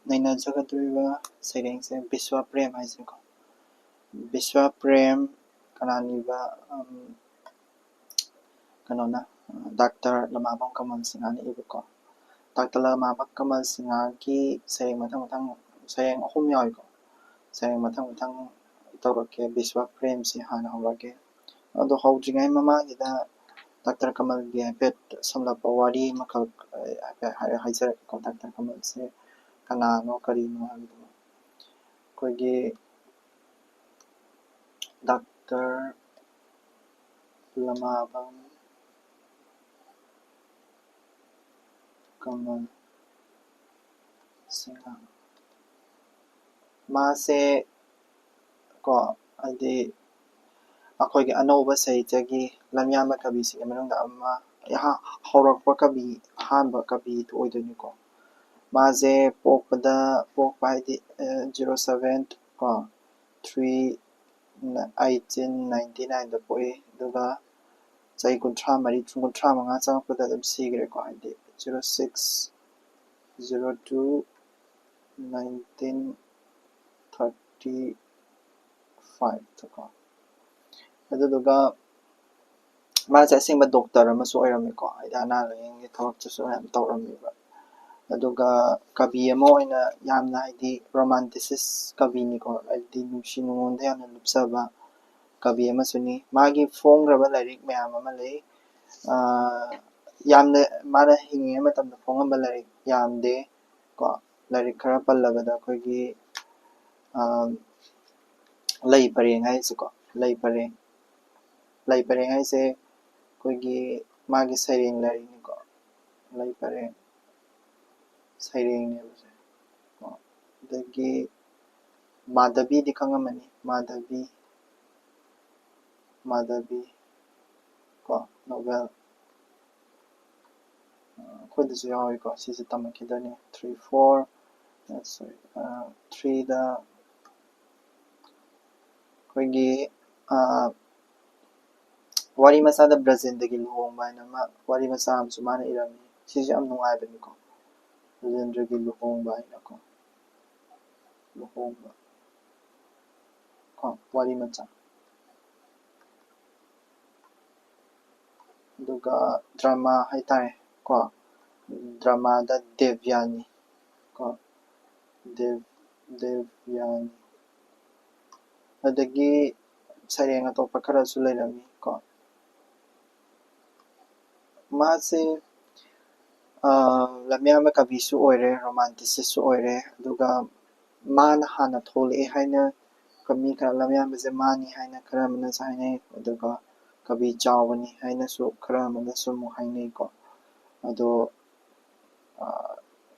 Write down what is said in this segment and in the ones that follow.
ꯅꯩꯅꯖꯒꯗꯧꯔꯤꯕ ꯁꯩꯔꯦꯡꯁꯦ ꯕꯤꯁ꯭ꯋꯥ ꯄ꯭ꯔꯦꯝ ꯍꯥꯏꯁꯤꯀꯣ ꯕꯤꯁ꯭ꯋꯥ ꯄ꯭ꯔꯦꯝ ꯀꯅꯥꯅꯤꯕ ꯀꯩꯅꯣꯅ ꯗꯥꯛꯇꯔ ꯂꯃꯥꯕꯝ ꯀꯃꯜ ꯁꯤꯡꯍꯅ ꯏꯕꯀꯣ ꯗꯥꯛꯇꯔ ꯂꯃꯥꯕꯝ ꯀꯃꯜ ꯁꯤꯡꯍꯒꯤ ꯁꯩꯔꯦꯡ ꯃꯊꯪ ꯁꯩꯔꯦꯡ 3 ꯌꯥꯎꯏꯀꯣ ꯁꯩꯔꯦꯡ ꯃꯊꯪ ꯇꯧꯔꯛꯀꯦ ꯕꯤꯁ꯭ꯋꯥ ꯄ꯭ꯔꯦꯝꯁꯤ ꯍꯥꯟꯅ ꯍꯧꯔꯒꯦ ꯑꯗꯣ ꯍꯧꯗ꯭ꯔꯤꯉꯩ ꯃꯃꯥꯡꯁꯤꯗ ꯗꯥꯛꯇꯔ ꯀꯃꯜꯒꯤ ꯍꯥꯏꯐꯦꯠ ꯁꯝꯂꯞꯄ ꯋꯥꯔꯤ ꯑꯃꯈꯛ ꯍꯥꯏꯖꯔꯛꯀꯦꯀꯣ ꯗꯥꯛꯇꯔ ꯀꯃꯜꯁꯦ ꯀꯅꯥꯅꯣ ꯀꯔꯤꯅꯣ ꯍꯥꯏꯕꯗꯣ ꯑꯩꯈꯣꯏꯒꯤ ꯗꯥꯛꯇꯔ ꯂꯃꯥꯕꯝ ꯀꯃꯜ ꯁꯤꯡꯍ ꯃꯥꯁꯦ ꯀꯣ ꯍꯥꯏꯗꯤ ꯑꯩꯈꯣꯏꯒꯤ ꯑꯅꯧꯕ ꯁꯥꯍꯤꯇ꯭ꯌꯒꯤ ꯂꯝꯌꯥꯟꯕ ꯀꯕꯤꯁꯤꯡꯒꯤ ꯃꯅꯨꯡꯗ ꯑꯃ ꯍꯧꯔꯛꯄ ꯀꯕꯤ ꯑꯍꯥꯟꯕ ꯀꯕꯤꯗꯨ ꯑꯣꯏꯗꯣꯏꯅꯤꯀꯣ ꯃꯥꯁꯦ ꯄꯣꯛꯄ ꯍꯥꯏꯗꯤ 07 ꯀꯣ 3/18/99ꯗ ꯄꯣꯛꯏ ꯑꯗꯨꯒ ꯆꯍꯤ 35 ꯆꯪꯉꯛꯄꯗ ꯑꯗꯨꯝ ꯁꯤꯈ꯭ꯔꯦꯀꯣ ꯍꯥꯏꯗꯤ 06/02/1935ꯀꯣ ꯑꯗꯨꯗꯨꯒ ꯃꯥꯁꯦ ꯑꯁꯦꯡꯕ ꯗꯣꯛꯇꯔ ꯑꯃꯁꯨ ꯑꯣꯏꯔꯝꯃꯦꯀꯣ ꯍꯥꯏꯗꯤ ꯑꯅꯥ ꯂꯥꯏꯌꯦꯡꯒꯤ ꯊꯕꯛꯇꯨꯁꯨ ꯌꯥꯝ ꯇꯧꯔꯝꯃꯦꯕ ꯑꯗꯨꯒ ꯀꯕꯤ ꯑꯃ ꯑꯣꯏꯅ ꯌꯥꯝꯅ ꯍꯥꯏꯗꯤ ꯔꯣꯃꯥꯟꯇꯤꯁꯤꯁ ꯀꯕꯤꯅꯤꯀꯣ ꯍꯥꯏꯗꯤ ꯅꯨꯡꯁꯤ ꯅꯨꯡꯉꯣꯟꯗ ꯌꯥꯝꯅ ꯂꯨꯞꯆꯕ ꯀꯕꯤ ꯑꯃꯁꯨꯅꯤ ꯃꯥꯒꯤ ꯐꯣꯡꯈ꯭ꯔꯕ ꯂꯥꯏꯔꯤꯛ ꯃꯌꯥꯝ ꯑꯃ ꯂꯩ ꯌꯥꯝꯅ ꯃꯥꯅ ꯍꯤꯡꯉꯤꯉꯩ ꯃꯇꯝꯗ ꯐꯣꯡꯉꯝꯕ ꯂꯥꯏꯔꯤꯛ ꯌꯥꯝꯗꯦ ꯀꯣ ꯂꯥꯏꯔꯤꯛ ꯈꯔ ꯄꯜꯂꯕꯗ ꯑꯩꯈꯣꯏꯒꯤ ꯂꯩ ꯄꯔꯦꯡ ꯍꯥꯏꯁꯤꯀꯣ ꯂꯩ ꯄꯔꯦꯡ ꯍꯥꯏꯁꯦ ꯑꯩꯈꯣꯏꯒꯤ ꯃꯥꯒꯤ ꯁꯩꯔꯦꯡ ꯂꯩꯔꯤꯅꯤꯀꯣ ꯂꯩ ꯄꯔꯦꯡ ꯁꯩꯔꯦꯡꯅꯦꯕꯁꯦ ꯑꯗꯒꯤ ꯃꯥꯙꯕꯤꯗꯤ ꯈꯪꯉꯝꯃꯅꯤ ꯃꯥꯙꯕꯤ ꯀꯣ ꯅꯣꯕꯦꯜ ꯑꯩꯈꯣꯏꯗꯁꯨ ꯌꯥꯎꯏꯀꯣ ꯁꯤꯁꯦ ꯇꯝꯃꯛꯈꯤꯗꯣꯏꯅꯤ 3ꯗ ꯑꯩꯈꯣꯏꯒꯤ ꯋꯥꯔꯤ ꯃꯆꯥꯗ ꯕ꯭ꯔꯖꯦꯟꯗꯒꯤ ꯂꯨꯍꯣꯡꯕ ꯍꯥꯏꯅ ꯑꯃ ꯋꯥꯔꯤ ꯃꯆꯥ ꯑꯃꯁꯨ ꯃꯥꯅ ꯏꯔꯝꯃꯤ ꯁꯤꯁꯨ ꯌꯥꯝ ꯅꯨꯡꯉꯥꯏꯕꯅꯤꯀꯣ ꯕ꯭ꯔꯖꯦꯟꯗ꯭ꯔꯒꯤ ꯂꯨꯍꯣꯡꯕ ꯍꯥꯏꯅꯀꯣ ꯂꯨꯍꯣꯡꯕ ꯀꯣ ꯋꯥꯔꯤ ꯃꯆꯥ ꯑꯗꯨꯒ ꯗ꯭ꯔꯃꯥ ꯍꯥꯏꯇꯥꯔꯦ ꯀꯣ ꯗ꯭ꯔꯃꯥꯗ ꯗꯦꯕꯌꯥꯅꯤ ꯀꯣ ꯗꯦꯕꯌꯥꯅꯤ ꯑꯗꯒꯤ ꯁꯩꯔꯦꯡ ꯑꯇꯣꯞꯄ ꯈꯔꯁꯨ ꯂꯩꯔꯝꯃꯤ ꯀꯣ ꯃꯥꯁꯦ ꯂꯝꯌꯥꯟꯕ ꯀꯕꯤꯁꯨ ꯑꯣꯏꯔꯦ ꯔꯣꯃꯥꯟꯇꯤꯁꯤꯁꯁꯨ ꯑꯣꯏꯔꯦ ꯑꯗꯨꯒ ꯃꯥꯅ ꯍꯥꯟꯅ ꯊꯣꯛꯂꯛꯑꯦ ꯍꯥꯏꯅ ꯃꯤ ꯈꯔ ꯂꯝꯌꯥꯟꯕꯁꯦ ꯃꯥꯅꯤ ꯍꯥꯏꯅ ꯈꯔ ꯑꯃꯅꯁꯨ ꯍꯥꯏꯅꯩ ꯑꯗꯨꯒ ꯀꯕꯤ ꯆꯥꯎꯕꯅꯤ ꯍꯥꯏꯅꯁꯨ ꯈꯔ ꯑꯃꯅꯁꯨ ꯑꯃꯨꯛ ꯍꯥꯏꯅꯩꯀꯣ ꯑꯗꯣ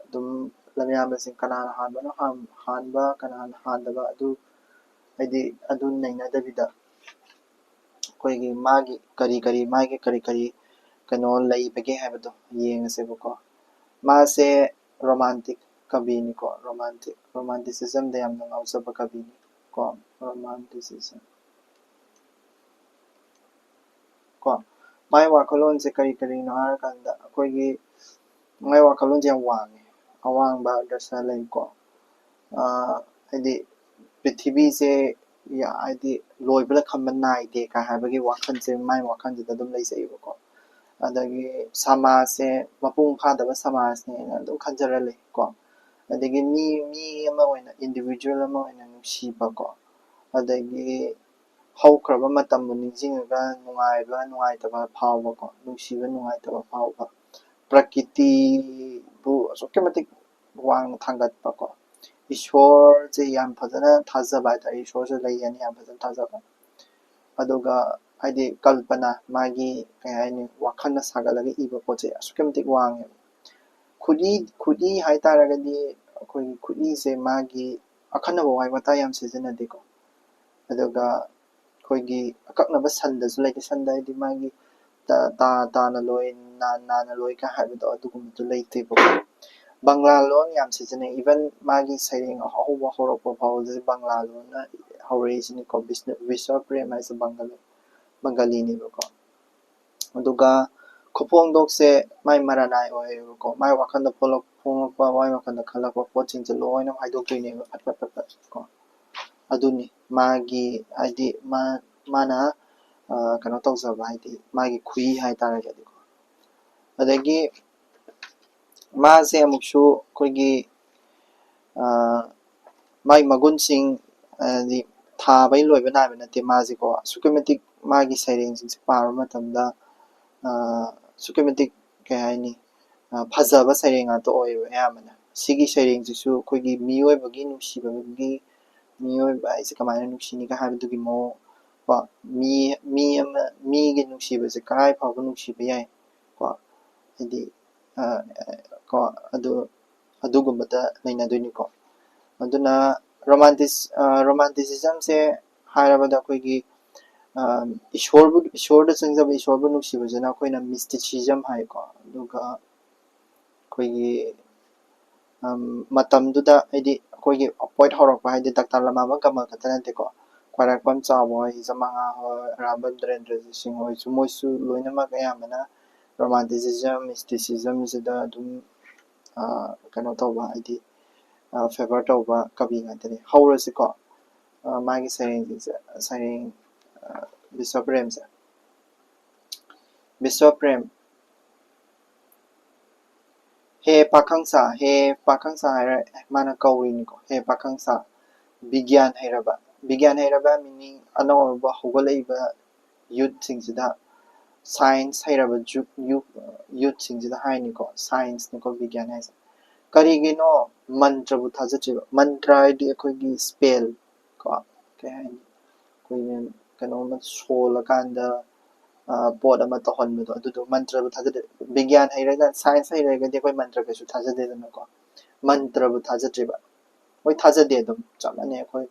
ꯑꯗꯨꯝ ꯂꯝꯌꯥꯟꯕꯁꯤꯡ ꯀꯅꯥꯅ ꯍꯥꯟꯕꯅꯣ ꯍꯥꯟꯕ ꯀꯅꯥꯅ ꯍꯥꯟꯗꯕ ꯑꯗꯨ ꯍꯥꯏꯗꯤ ꯑꯗꯨ ꯅꯩꯅꯗꯕꯤꯗ ꯑꯩꯈꯣꯏꯒꯤ ꯃꯥꯒꯤ ꯀꯔꯤ ꯀꯩꯅꯣ ꯂꯩꯕꯒꯦ ꯍꯥꯏꯕꯗꯣ ꯌꯦꯡꯉꯁꯦꯕꯀꯣ ꯃꯥꯁꯦ ꯔꯣꯃꯥꯟꯇꯤꯛ ꯀꯕꯤꯅꯤꯀꯣ ꯔꯣꯃꯥꯟꯇꯤꯁꯤꯖꯝꯗ ꯌꯥꯝꯅ ꯉꯥꯎꯖꯕ ꯀꯕꯤꯅꯤ ꯀꯣ ꯔꯣꯃꯥꯟꯇꯤꯁꯤꯖꯝ ꯀꯣ ꯃꯥꯏ ꯋꯥꯈꯜꯂꯣꯟꯁꯦ ꯀꯔꯤꯅꯣ ꯍꯥꯏꯔꯀꯥꯟꯗ ꯑꯩꯈꯣꯏꯒꯤ ꯃꯥꯏ ꯋꯥꯈꯜꯂꯣꯟꯁꯦ ꯌꯥꯝ ꯋꯥꯡꯉꯦ ꯑꯋꯥꯡꯕ ꯗꯔꯁꯥ ꯂꯩꯀꯣ ꯍꯥꯏꯗꯤ ꯄ꯭ꯔꯤꯊꯤꯕꯤꯁꯦ ꯍꯥꯏꯗꯤ ꯂꯣꯏꯕꯗ ꯈꯝꯕ ꯅꯥꯏꯗꯦ ꯀ ꯍꯥꯏꯕꯒꯤ ꯋꯥꯈꯜꯁꯦ ꯃꯥꯏ ꯋꯥꯈꯜꯁꯤꯗ ꯑꯗꯨꯝ ꯂꯩꯖꯩꯑꯕꯀꯣ ꯑꯗꯒꯤ ꯁꯃꯥꯖꯁꯦ ꯃꯄꯨꯡ ꯐꯥꯗꯕ ꯁꯃꯥꯖꯅꯦꯅ ꯑꯗꯨꯝ ꯈꯟꯖꯔ ꯂꯩ ꯀꯣ ꯑꯗꯒꯤ ꯃꯤ ꯑꯃ ꯑꯣꯏꯅ ꯏꯟꯗꯤꯕꯤꯖꯨꯋꯦꯜ ꯑꯃ ꯑꯣꯏꯅ ꯅꯨꯡꯁꯤꯕꯀꯣ ꯑꯗꯒꯤ ꯍꯧꯈ꯭ꯔꯕ ꯃꯇꯝꯕꯨ ꯅꯤꯡꯁꯤꯡꯉꯒ ꯅꯨꯡꯉꯥꯏꯇꯕ ꯐꯥꯎꯕꯀꯣ ꯅꯨꯡꯁꯤꯕ ꯅꯨꯡꯉꯥꯏꯇꯕ ꯐꯥꯎꯕ ꯄ꯭ꯔꯀꯤꯇꯤꯕꯨ ꯑꯁꯨꯛꯀꯤ ꯃꯇꯤꯛ ꯋꯥꯡꯅ ꯊꯥꯡꯒꯠꯄꯀꯣ ꯏꯁꯣꯔꯁꯦ ꯌꯥꯝ ꯐꯖꯅ ꯊꯥꯖꯕ ꯍꯥꯏꯇꯥꯔꯦ ꯏꯁꯣꯔꯁꯦ ꯂꯩꯌꯦꯅ ꯌꯥꯝ ꯐꯖꯅ ꯊꯥꯖꯕ ꯑꯗꯨꯒ ꯍꯥꯏꯗꯤ ꯀꯜꯄꯅꯥ ꯃꯥꯒꯤ ꯀꯩ ꯍꯥꯏꯅꯤ ꯋꯥꯈꯜꯅ ꯁꯥꯒꯠꯂꯒ ꯏꯕ ꯄꯣꯠꯁꯦ ꯑꯁꯨꯛꯀꯤ ꯃꯇꯤꯛ ꯋꯥꯡꯉꯦꯕ ꯈꯨꯠꯏ ꯍꯥꯏꯇꯥꯔꯒꯗꯤ ꯑꯩꯈꯣꯏꯒꯤ ꯈꯨꯠꯏꯁꯦ ꯃꯥꯒꯤ ꯑꯈꯟꯅꯕ ꯋꯥꯍꯩ ꯋꯥꯇꯥ ꯌꯥꯝ ꯁꯤꯖꯤꯟꯅꯗꯦꯀꯣ ꯑꯗꯨꯒ ꯑꯩꯈꯣꯏꯒꯤ ꯑꯀꯛꯅꯕ ꯁꯟꯗꯁꯨ ꯂꯩꯇꯦ ꯁꯟꯗ ꯍꯥꯏꯗꯤ ꯃꯥꯒꯤ ꯇꯥꯅ ꯂꯣꯏ ꯅꯥꯅ ꯂꯣꯏ ꯀ ꯍꯥꯏꯕꯗꯣ ꯑꯗꯨꯒꯨꯝꯕꯗꯨ ꯂꯩꯇꯦꯕꯀꯣ ꯕꯪꯂꯥ ꯂꯣꯟ ꯌꯥꯝ ꯁꯤꯖꯤꯟꯅꯩ ꯏꯚꯟ ꯃꯥꯒꯤ ꯁꯩꯔꯦꯡ ꯍꯧꯔꯛꯄ ꯐꯥꯎꯕꯗ ꯕꯪꯂꯥ ꯂꯣꯟꯅ ꯍꯧꯔꯛꯏꯁꯤꯅꯤꯀꯣ ꯕꯤꯁ꯭ꯋꯥ ꯄ꯭ꯔꯦꯝ ꯍꯥꯏꯁꯦ ꯕꯪꯒꯥꯂꯤꯅꯦꯕꯀꯣ ꯑꯗꯨꯒ ꯈꯨꯐꯣꯡꯗꯣꯛꯁꯦ ꯃꯥꯏ ꯃꯔꯥꯅꯥꯏ ꯑꯣꯏꯌꯦꯕꯀꯣ ꯃꯥꯏ ꯋꯥꯈꯜꯗ ꯐꯣꯡꯂꯛꯄ ꯃꯥꯏ ꯋꯥꯈꯜꯗ ꯈꯜꯂꯛꯄ ꯄꯣꯠꯁꯤꯡꯁꯦ ꯂꯣꯏꯅ ꯍꯥꯏꯗꯣꯛꯇꯣꯏꯅꯦꯕ ꯐꯠ ꯐꯠ ꯐꯠ ꯐꯠ ꯀꯣ ꯑꯗꯨꯅꯤ ꯃꯥꯒꯤ ꯍꯥꯏꯗꯤ ꯃꯥꯅ ꯀꯩꯅꯣ ꯇꯧꯖꯕ ꯍꯥꯏꯗꯤ ꯃꯥꯒꯤ ꯈꯨꯏ ꯍꯥꯏꯇꯥꯔꯒꯗꯤꯀꯣ ꯑꯗꯒꯤ ꯃꯥꯁꯦ ꯑꯃꯨꯛꯁꯨ ꯑꯩꯈꯣꯏꯒꯤ ꯃꯥꯒꯤ ꯃꯒꯨꯟꯁꯤꯡ ꯍꯥꯏꯗꯤ ꯊꯥꯕꯩ ꯂꯣꯏꯕ ꯅꯥꯏꯕ ꯅꯠꯇꯦ ꯃꯥꯁꯦꯀꯣ ꯑꯁꯨꯛꯀꯤ ꯃꯇꯤꯛ ꯃꯥꯒꯤ ꯁꯩꯔꯦꯡꯁꯤꯡꯁꯦ ꯄꯥꯕ ꯃꯇꯝꯗ ꯑꯁꯨꯛꯀꯤ ꯃꯇꯤꯛ ꯀꯩ ꯍꯥꯏꯅꯤ ꯐꯖꯕ ꯁꯩꯔꯦꯡ ꯉꯥꯛꯇ ꯑꯣꯏꯌꯦꯕ ꯑꯌꯥꯝꯕꯅ ꯁꯤꯒꯤ ꯁꯩꯔꯦꯡꯁꯤꯁꯨ ꯑꯩꯈꯣꯏꯒꯤ ꯃꯤꯑꯣꯏꯕꯒꯤ ꯅꯨꯡꯁꯤꯕꯒꯤ ꯃꯤꯑꯣꯏꯕ ꯍꯥꯏꯁꯦ ꯀꯃꯥꯏꯅ ꯅꯨꯡꯁꯤꯅꯤꯒ ꯍꯥꯏꯕꯗꯨꯒꯤ ꯃꯑꯣꯡ ꯀꯣ ꯃꯤꯒꯤ ꯅꯨꯡꯁꯤꯕꯁꯦ ꯀꯔꯥꯏ ꯐꯥꯎꯕ ꯅꯨꯡꯁꯤꯕ ꯌꯥꯏ ꯀꯣ ꯍꯥꯏꯗꯤ ꯀꯣ ꯑꯗꯨꯒꯨꯝꯕꯗ ꯅꯩꯅꯗꯣꯏꯅꯤꯀꯣ ꯑꯗꯨꯅ ꯔꯣꯃꯥꯟꯇꯤꯁꯤꯖꯝꯁꯦ ꯍꯥꯏꯔꯕꯗ ꯑꯩꯈꯣꯏꯒꯤ ꯏꯁꯣꯔꯗ ꯆꯪꯖꯕ ꯏꯁꯣꯔꯕꯨ ꯅꯨꯡꯁꯤꯕꯁꯤꯅ ꯑꯩꯈꯣꯏꯅ ꯃꯤꯁꯇꯤꯁꯤꯖꯝ ꯍꯥꯏꯀꯣ ꯑꯗꯨꯒ ꯑꯩꯈꯣꯏꯒꯤ ꯃꯇꯝꯗꯨꯗ ꯍꯥꯏꯗꯤ ꯑꯩꯈꯣꯏꯒꯤ ꯄꯣꯏꯠ ꯍꯧꯔꯛꯄ ꯍꯥꯏꯗꯤ ꯗꯥꯛꯇꯔ ꯂꯃꯥꯕꯝ ꯀꯃꯜ ꯈꯛꯇ ꯅꯠꯇꯦꯀꯣ ꯈ꯭ꯋꯥꯏꯔꯥꯛꯄꯝ ꯆꯥꯎꯕ ꯍꯣꯏ ꯍꯤꯖꯝ ꯍꯣꯏ ꯑꯔꯥꯕꯝ ꯗ꯭ꯔꯦꯟꯗ꯭ꯔꯖꯤꯠ ꯁꯤꯡ ꯍꯣꯏꯁꯨ ꯃꯣꯏꯁꯨ ꯂꯣꯏꯅꯃꯛ ꯑꯌꯥꯝꯕꯅ ꯔꯣꯃꯥꯟꯇꯤꯁꯤꯖꯝ ꯃꯤꯁꯇꯤꯁꯤꯖꯝꯁꯤꯗ ꯑꯗꯨꯝ ꯀꯩꯅꯣ ꯇꯧꯕ ꯍꯥꯏꯗꯤ ꯐꯦꯚꯔ ꯇꯧꯕ ꯀꯕꯤ ꯉꯥꯛꯇꯅꯤ ꯍꯧꯔꯁꯤꯀꯣ ꯃꯥꯒꯤ ꯁꯩꯔꯦꯡꯁꯤꯡꯁꯦ ꯁꯩꯔꯦꯡ ꯕꯤꯁ꯭ꯋꯄ꯭ꯔꯦꯝꯁꯦ ꯕꯤꯁ꯭ꯋꯄ꯭ꯔꯦꯝ ꯍꯦ ꯄꯥꯈꯪꯁꯥ ꯍꯥꯏꯔ ꯃꯥꯅ ꯀꯧꯔꯤꯅꯤꯀꯣ ꯍꯦ ꯄꯥꯈꯪꯁꯥ ꯕꯤꯒ꯭ꯌꯥꯟ ꯍꯩꯔꯕ ꯃꯤꯅꯤꯡ ꯑꯅꯧ ꯑꯅꯧꯕ ꯍꯧꯒꯠꯂꯛꯏꯕ ꯌꯨꯠꯁꯤꯡꯁꯤꯗ ꯁꯥꯏꯟꯁ ꯍꯩꯔꯕ ꯌꯨꯠꯁꯤꯡꯁꯤꯗ ꯍꯥꯏꯅꯤꯀꯣ ꯁꯥꯏꯟꯁꯅꯤꯀꯣ ꯕꯤꯒ꯭ꯌꯥꯟ ꯍꯥꯏꯁꯦ ꯀꯔꯤꯒꯤꯅꯣ ꯃꯟꯇ꯭ꯔꯕꯨ ꯊꯥꯖꯗ꯭ꯔꯤꯕ ꯃꯟꯇ꯭ꯔ ꯍꯥꯏꯗꯤ ꯑꯩꯈꯣꯏꯒꯤ ꯁ꯭ꯄꯦꯜ ꯀꯣ ꯀꯩ ꯍꯥꯏꯅꯤ ꯑꯩꯈꯣꯏꯅ ꯀꯩꯅꯣꯝꯃ ꯁꯣꯜꯂꯀꯥꯟꯗ ꯄꯣꯠ ꯑꯃ ꯇꯧꯍꯟꯕꯗꯣ ꯑꯗꯨꯗꯣ ꯃꯟꯇ꯭ꯔꯕꯨ ꯊꯥꯖꯗ꯭ꯔꯦ ꯕꯤꯒ꯭ꯌꯥꯟ ꯍꯩꯔꯒ ꯁꯥꯏꯟꯁ ꯍꯩꯔꯒꯗꯤ ꯑꯩꯈꯣꯏ ꯃꯟꯇ꯭ꯔ ꯀꯩꯁꯨ ꯊꯥꯖꯗꯦꯗꯅꯀꯣ ꯃꯟꯇ꯭ꯔꯕꯨ ꯊꯥꯖꯗ꯭ꯔꯤꯕ ꯍꯣꯏ ꯊꯥꯖꯗꯦ ꯑꯗꯨꯝ ꯆꯞ ꯃꯥꯟꯅꯩ ꯑꯩꯈꯣꯏ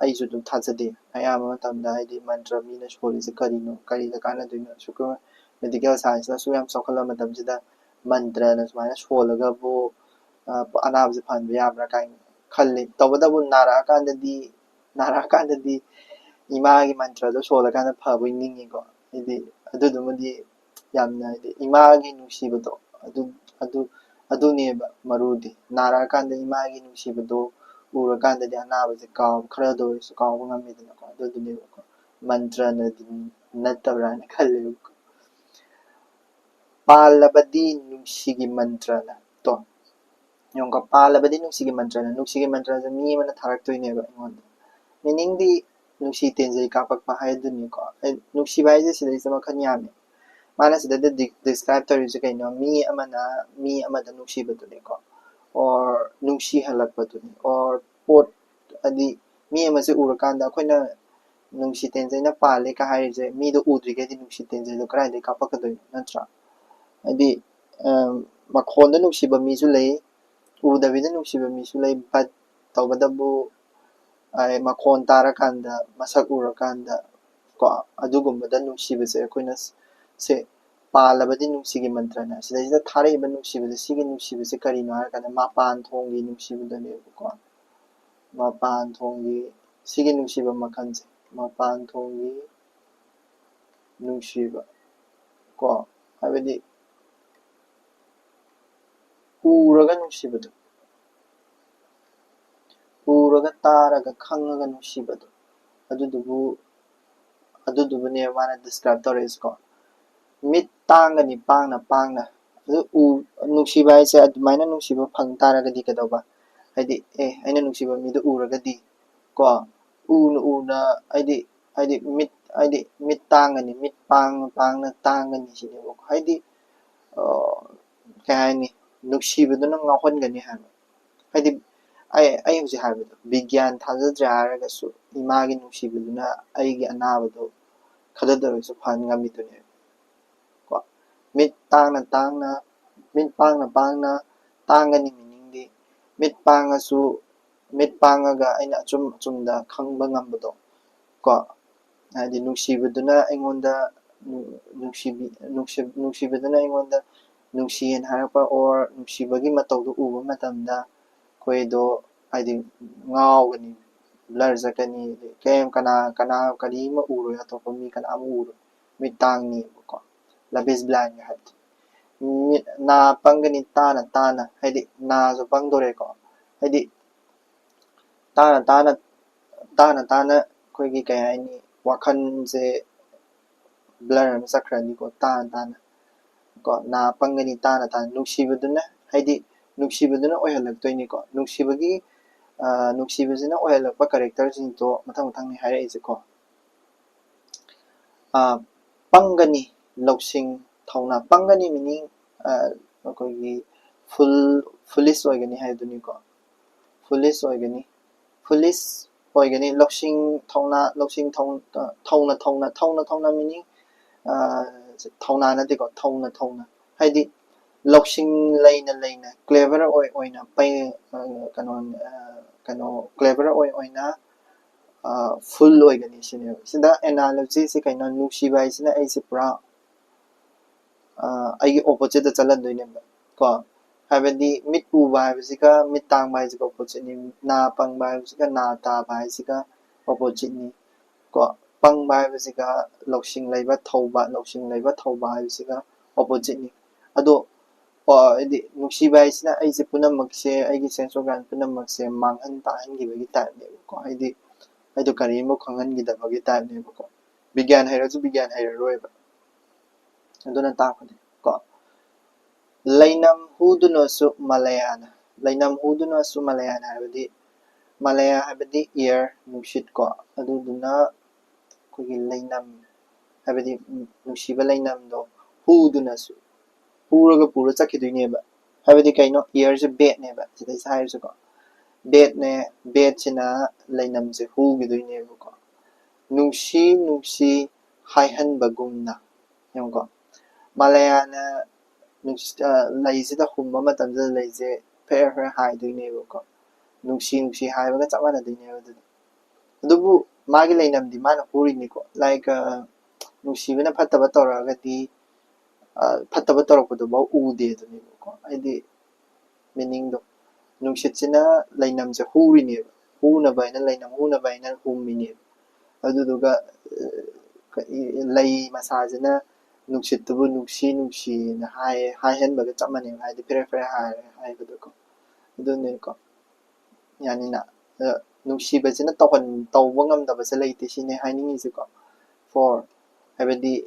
ꯑꯩꯁꯨ ꯑꯗꯨꯝ ꯊꯥꯖꯗꯦ ꯑꯌꯥꯝꯕ ꯃꯇꯝꯗ ꯍꯥꯏꯗꯤ ꯃꯟꯇ꯭ꯔ ꯃꯤꯅ ꯁꯣꯜꯂꯤꯁꯦ ꯀꯔꯤꯅꯣ ꯀꯔꯤꯗ ꯀꯥꯟꯅꯗꯣꯏꯅꯣ ꯃꯦꯗꯤꯀꯦꯜ ꯁꯥꯏꯟꯁꯅꯁꯨ ꯌꯥꯝ ꯆꯥꯎꯈꯠꯂꯕ ꯃꯇꯝꯁꯤꯗ ꯃꯟꯇ꯭ꯔꯅ ꯁꯨꯃꯥꯏꯅ ꯁꯣꯜꯂꯒꯕꯨ ꯑꯅꯥꯕꯁꯦ ꯐꯍꯟꯕ ꯌꯥꯕ꯭ꯔꯥ ꯀꯥꯏꯅ ꯈꯜꯂꯤ ꯇꯧꯕꯇꯕꯨ ꯅꯥꯔꯛꯑꯀꯥꯟꯗꯗꯤ ꯏꯃꯥꯒꯤ ꯃꯟꯇ꯭ꯔꯗꯣ ꯁꯣꯜꯂꯀꯥꯟꯗ ꯐꯕꯣꯏ ꯅꯤꯡꯉꯤꯀꯣ ꯍꯥꯏꯗꯤ ꯑꯗꯨꯗꯨꯃꯗꯤ ꯌꯥꯝꯅ ꯍꯥꯏꯗꯤ ꯏꯃꯥꯒꯤ ꯅꯨꯡꯁꯤꯕꯗꯣ ꯑꯗꯨꯅꯦꯕ ꯃꯔꯨꯗꯤ ꯅꯥꯔꯛꯑꯀꯥꯟꯗ ꯏꯃꯥꯒꯤ ꯅꯨꯡꯁꯤꯕꯗꯣ ꯎꯔꯀꯥꯟꯗꯗꯤ ꯑꯅꯥꯕꯁꯦ ꯈꯔꯗ ꯑꯣꯏꯔꯁꯨ ꯀꯥꯎꯕ ꯉꯝꯃꯤꯗꯅꯀꯣ ꯑꯗꯨꯗꯨꯅꯦꯕꯀꯣ ꯃꯟꯇ꯭ꯔꯅꯗꯤ ꯅꯠꯇꯕ꯭ꯔꯥꯅ ꯈꯜꯂꯦꯕꯀꯣ ꯄꯥꯜꯂꯕꯗꯤ ꯅꯨꯡꯁꯤꯒꯤ ꯃꯟꯇ꯭ꯔꯅ ꯇꯣ ꯌꯦꯡꯉꯨꯀꯣ ꯄꯥꯜꯂꯕꯗꯤ ꯅꯨꯡꯁꯤꯒꯤ ꯃꯟꯇ꯭ꯔꯁꯦ ꯃꯤ ꯑꯃꯅ ꯊꯥꯔꯛꯇꯣꯏꯅꯦꯕ ꯑꯩꯉꯣꯟꯗ ꯃꯤꯅꯤꯡꯗꯤ ꯅꯨꯡꯁꯤ ꯇꯦꯟꯖꯩ ꯀꯥꯞꯄꯛꯄ ꯍꯥꯏꯗꯨꯅꯤꯀꯣ ꯅꯨꯡꯁꯤꯕ ꯍꯥꯏꯁꯦ ꯁꯤꯗꯩꯁꯤꯗ ꯃꯈꯜ ꯌꯥꯝꯃꯤ ꯃꯥꯅ ꯁꯤꯗ ꯗꯤꯁꯀ꯭ꯔꯥꯏꯕ ꯇꯧꯔꯤꯁꯦ ꯀꯩꯅꯣ ꯃꯤ ꯑꯃꯅ ꯃꯤ ꯑꯃꯗ ꯅꯨꯡꯁꯤꯕꯗꯨꯅꯤꯀꯣ ꯑꯣꯔ ꯅꯨꯡꯁꯤꯍꯜꯂꯛꯄꯗꯨꯅꯤ ꯑꯣꯔ ꯄꯣꯠ ꯍꯥꯏꯗꯤ ꯃꯤ ꯑꯃꯁꯦ ꯎꯔꯀꯥꯟꯗ ꯑꯩꯈꯣꯏꯅ ꯅꯨꯡꯁꯤ ꯇꯦꯟꯖꯩꯅ ꯄꯥꯜꯂꯦ ꯍꯥꯏꯔꯤꯁꯦ ꯃꯤꯗꯣ ꯎꯗ꯭ꯔꯤꯈꯩꯗꯤ ꯅꯨꯡꯁꯤ ꯇꯦꯟꯖꯩꯗꯣ ꯀꯗꯥꯏꯗꯒꯤ ꯀꯥꯞꯄꯛꯀꯗꯣꯏꯅꯣ ꯅꯠꯇ꯭ꯔꯥ ꯍꯥꯏꯗꯤ ꯃꯈꯣꯟꯗ ꯅꯨꯡꯁꯤꯕ ꯃꯤꯁꯨ ꯂꯩ ꯎꯗꯕꯤꯗ ꯅꯨꯡꯁꯤꯕ ꯃꯤꯁꯨ ꯂꯩ ꯕꯠ ꯇꯧꯕꯇꯕꯨ ꯃꯈꯣꯟ ꯇꯥꯔꯀꯥꯟꯗ ꯃꯁꯛ ꯎꯔꯀꯥꯟꯗ ꯀꯣ ꯑꯗꯨꯒꯨꯝꯕꯗ ꯅꯨꯡꯁꯤꯕꯁꯦ ꯑꯩꯈꯣꯏꯅ ꯄꯥꯜꯂꯕꯗꯤ ꯅꯨꯡꯁꯤꯒꯤ ꯃꯟꯇ꯭ꯔꯅ ꯁꯤꯗꯩꯁꯤꯗ ꯊꯥꯔꯛꯏꯕ ꯅꯨꯡꯁꯤꯕꯁꯦ ꯁꯤꯒꯤ ꯅꯨꯡꯁꯤꯕꯁꯦ ꯀꯔꯤꯅꯣ ꯍꯥꯏꯔꯀꯥꯟꯗ ꯃꯄꯥꯟ ꯊꯣꯡꯒꯤ ꯅꯨꯡꯁꯤꯕꯗꯅꯦꯕꯀꯣ ꯃꯄꯥꯟ ꯊꯣꯡꯒꯤ ꯁꯤꯒꯤ ꯅꯨꯡꯁꯤꯕ ꯃꯈꯜꯁꯦ ꯃꯄꯥꯟ ꯊꯣꯡꯒꯤ ꯅꯨꯡꯁꯤꯕ ꯀꯣ ꯍꯥꯏꯕꯗꯤ ꯎꯔꯒ ꯅꯨꯡꯁꯤꯕꯗꯣ ꯎꯔꯒ ꯇꯥꯔꯒ ꯈꯪꯉꯒ ꯅꯨꯡꯁꯤꯕꯗꯣ ꯑꯗꯨꯗꯨꯕꯨꯅꯦꯕ ꯃꯥꯅ ꯗꯤꯁꯀ꯭ꯔꯥꯏꯕ ꯇꯧꯔꯛꯏꯁꯤꯀꯣ ꯃꯤꯠ ꯇꯥꯡꯒꯅꯤ ꯄꯥꯡꯅ ꯑꯗꯨ ꯅꯨꯡꯁꯤꯕ ꯍꯥꯏꯁꯦ ꯑꯗꯨꯃꯥꯏꯅ ꯅꯨꯡꯁꯤꯕ ꯐꯪ ꯇꯥꯔꯒꯗꯤ ꯀꯩꯗꯧꯕ ꯍꯥꯏꯗꯤ ꯑꯩꯅ ꯅꯨꯡꯁꯤꯕ ꯃꯤꯗꯣ ꯎꯔꯒꯗꯤ ꯀꯣ ꯎꯅ ꯃꯤꯠ ꯇꯥꯡꯒꯅꯤ ꯃꯤꯠ ꯄꯥꯡꯅ ꯇꯥꯡꯒꯅꯤ ꯁꯤꯅꯦꯕꯀꯣ ꯍꯥꯏꯗꯤ ꯀꯩ ꯍꯥꯏꯅꯤ ꯅꯨꯡꯁꯤꯕꯗꯨꯅ ꯉꯥꯎꯍꯟꯒꯅꯤ ꯍꯥꯏꯕ ꯍꯥꯏꯗꯤ ꯑꯩ ꯍꯧꯖꯤꯛ ꯍꯥꯏꯕꯗꯣ ꯕꯤꯒ꯭ꯌꯥꯟ ꯊꯥꯖꯗ꯭ꯔꯦ ꯍꯥꯏꯔꯒꯁꯨ ꯏꯃꯥꯒꯤ ꯅꯨꯡꯁꯤꯕꯗꯨꯅ ꯑꯩꯒꯤ ꯑꯅꯥꯕꯗꯣ ꯈꯔꯗ ꯑꯣꯏꯔꯁꯨ ꯐꯍꯟ ꯉꯝꯃꯤꯗꯨꯅꯦꯕ ꯀꯣ ꯃꯤꯠ ꯄꯥꯡꯅ ꯇꯥꯡꯒꯅꯤ ꯃꯤꯅꯤꯡꯗꯤ ꯃꯤꯠ ꯄꯥꯡꯉꯒ ꯑꯩꯅ ꯑꯆꯨꯝꯗ ꯈꯪꯕ ꯉꯝꯕꯗꯣ ꯀꯣ ꯍꯥꯏꯗꯤ ꯅꯨꯡꯁꯤꯕꯗꯨꯅ ꯑꯩꯉꯣꯟꯗ ꯅꯨꯡꯁꯤꯕꯗꯨꯅ ꯑꯩꯉꯣꯟꯗ ꯅꯨꯡꯁꯤꯌꯦꯅ ꯍꯥꯏꯔꯛꯄ ꯑꯣꯔ ꯅꯨꯡꯁꯤꯕꯒꯤ ꯃꯇꯧꯗꯨ ꯎꯕ ꯃꯇꯝꯗ ꯑꯩꯈꯣꯏꯗꯣ ꯍꯥꯏꯗꯤ ꯉꯥꯎꯒꯅꯤ ꯕ꯭ꯂꯔ ꯆꯠꯀꯅꯤ ꯀꯔꯤ ꯑꯃ ꯎꯔꯣꯏ ꯑꯇꯣꯞꯄ ꯃꯤ ꯀꯅꯥ ꯑꯃ ꯎꯔꯣꯏ ꯃꯤꯠ ꯇꯥꯡꯅꯤꯕꯀꯣ labis blind ga habdi na pangani tana tana haidi na so pangdore ko haidi tana koigi kay haini wakhan se blur am sakrani ko tana ko na pangani tana nuksibaduna haidi nuksibaduna oihalaktoini ko nuksibagi nuksibasina oihalakpa character jing to mathang ni hairai se ko pangani loksing thawna pangani meaning koigi foolish oigani haiduni ko foolish oigani loksing thawna meaning thawna nate ko thawna haidi loksing leina clever oina pai kano clever oina full oigani sine sida analogy se kaina nuksiba isina aise pura ai opposite da chalan doine ko habadi mit uba habsika mit tang bai sika opposite ni na pang bai habsika na ta bai sika opposite ni ko pang bai habsika loksing leiba thauba habsika opposite ni ado edi nuksiba isina aise punamakse aigi sense organ punamakse manghan tahan gibagi type ne ko aido karimo khanghan gidabagi type ne ko bigyan hairasu bigyan hairaroiba aduna takode ko lainam hudunosu malayana habadi ear nushit ko aduduna kogi lainam habadi nushiba lainam do hudunasu puraga pura chakhidoineba habadi kaino ear se bet neba sida isa hairsu ko bet china lainam se hugidoineba ko nushi haihanbagumna yamko malayana laisida humba matamda laise fer haidoineba ko nushi haibaga chamana doineba adubu magi lainamdi mana hurini ko like nushibana phattaba toragadi phattaba torakpado ba ude aduneba ko aidi meaning do nushitsina lainamse hurineba hunabaina lainam hunabaina hummineba aduduga lay masajina nuksitubu nuksi na haihanbaga chamane haidi fer haibado ko adune ko yanina nuksibasina tawba ngamdabase leite sine hainingise ko for habadi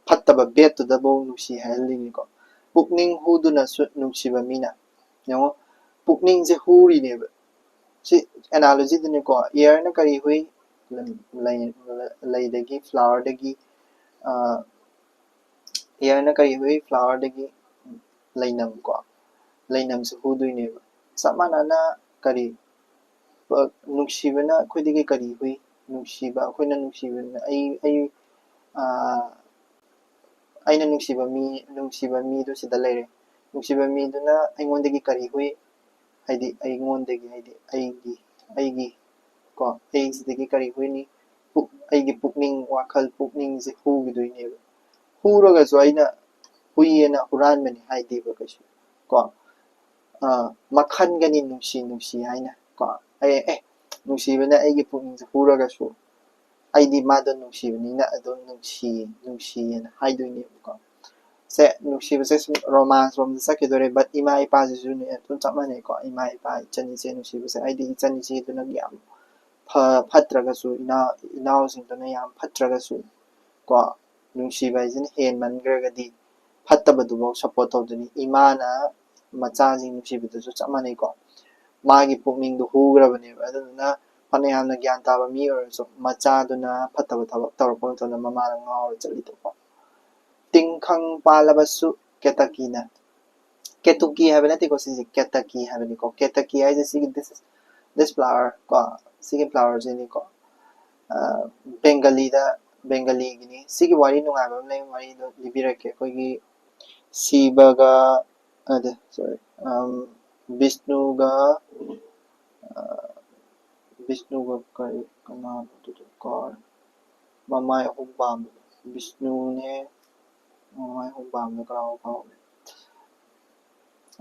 phattaba bet to dabo nuksi hailini ko pukning huduna su nuksiba mina yango pukning se huri neba si analogy dune ko ear na kari hui laidagi flower dagi ear na kari hui flower dagi lainam ko lainam se huduineba samanana kari nuksibana khoidagi kari hui nuksiba khoina nuksibana aina nuksiba mi do sida leire nuksiba mi duna aingondagi kari hui haidi aingondagi haidi aigi ko sidagi kari hui ni aigi pukning wakhal pukning se hugidoineba huroga so aina huiena huranbani haideba kasu ko makhan gani nuksi haina ko nuksibana aigi pukning se huroga so aidi mado nuksibanina adon nuksi na haidoineba ko se nuksibase romance rom sakidore but ima ipa se ne tun chamane ko ima ipa chani se nuksibase aidi chani se duna yam phatragasu inaw sing duna yam phatragasu ko nuksiba isina hen mangragadi phattabadu bo support tawduni imana macha jing nuksibadu chamane ko magi pukning du hugrabane aduna fane yamna gyan taba mi orasu macha duna phattaba thabak tawrapon tona mamana ngawra chalito ko tingkhang palabasu ketakina ketuki have nati ko sisi ketaki have ni ko ketaki ai sigi this flower ko sigi flower jini ko bengali gini sigi wari nungai ba lai wari do libirake ko gi sibaga ade sorry vishnuga kari kana to kar mamai hubbam vishnu ne mamai hubbam ne karaw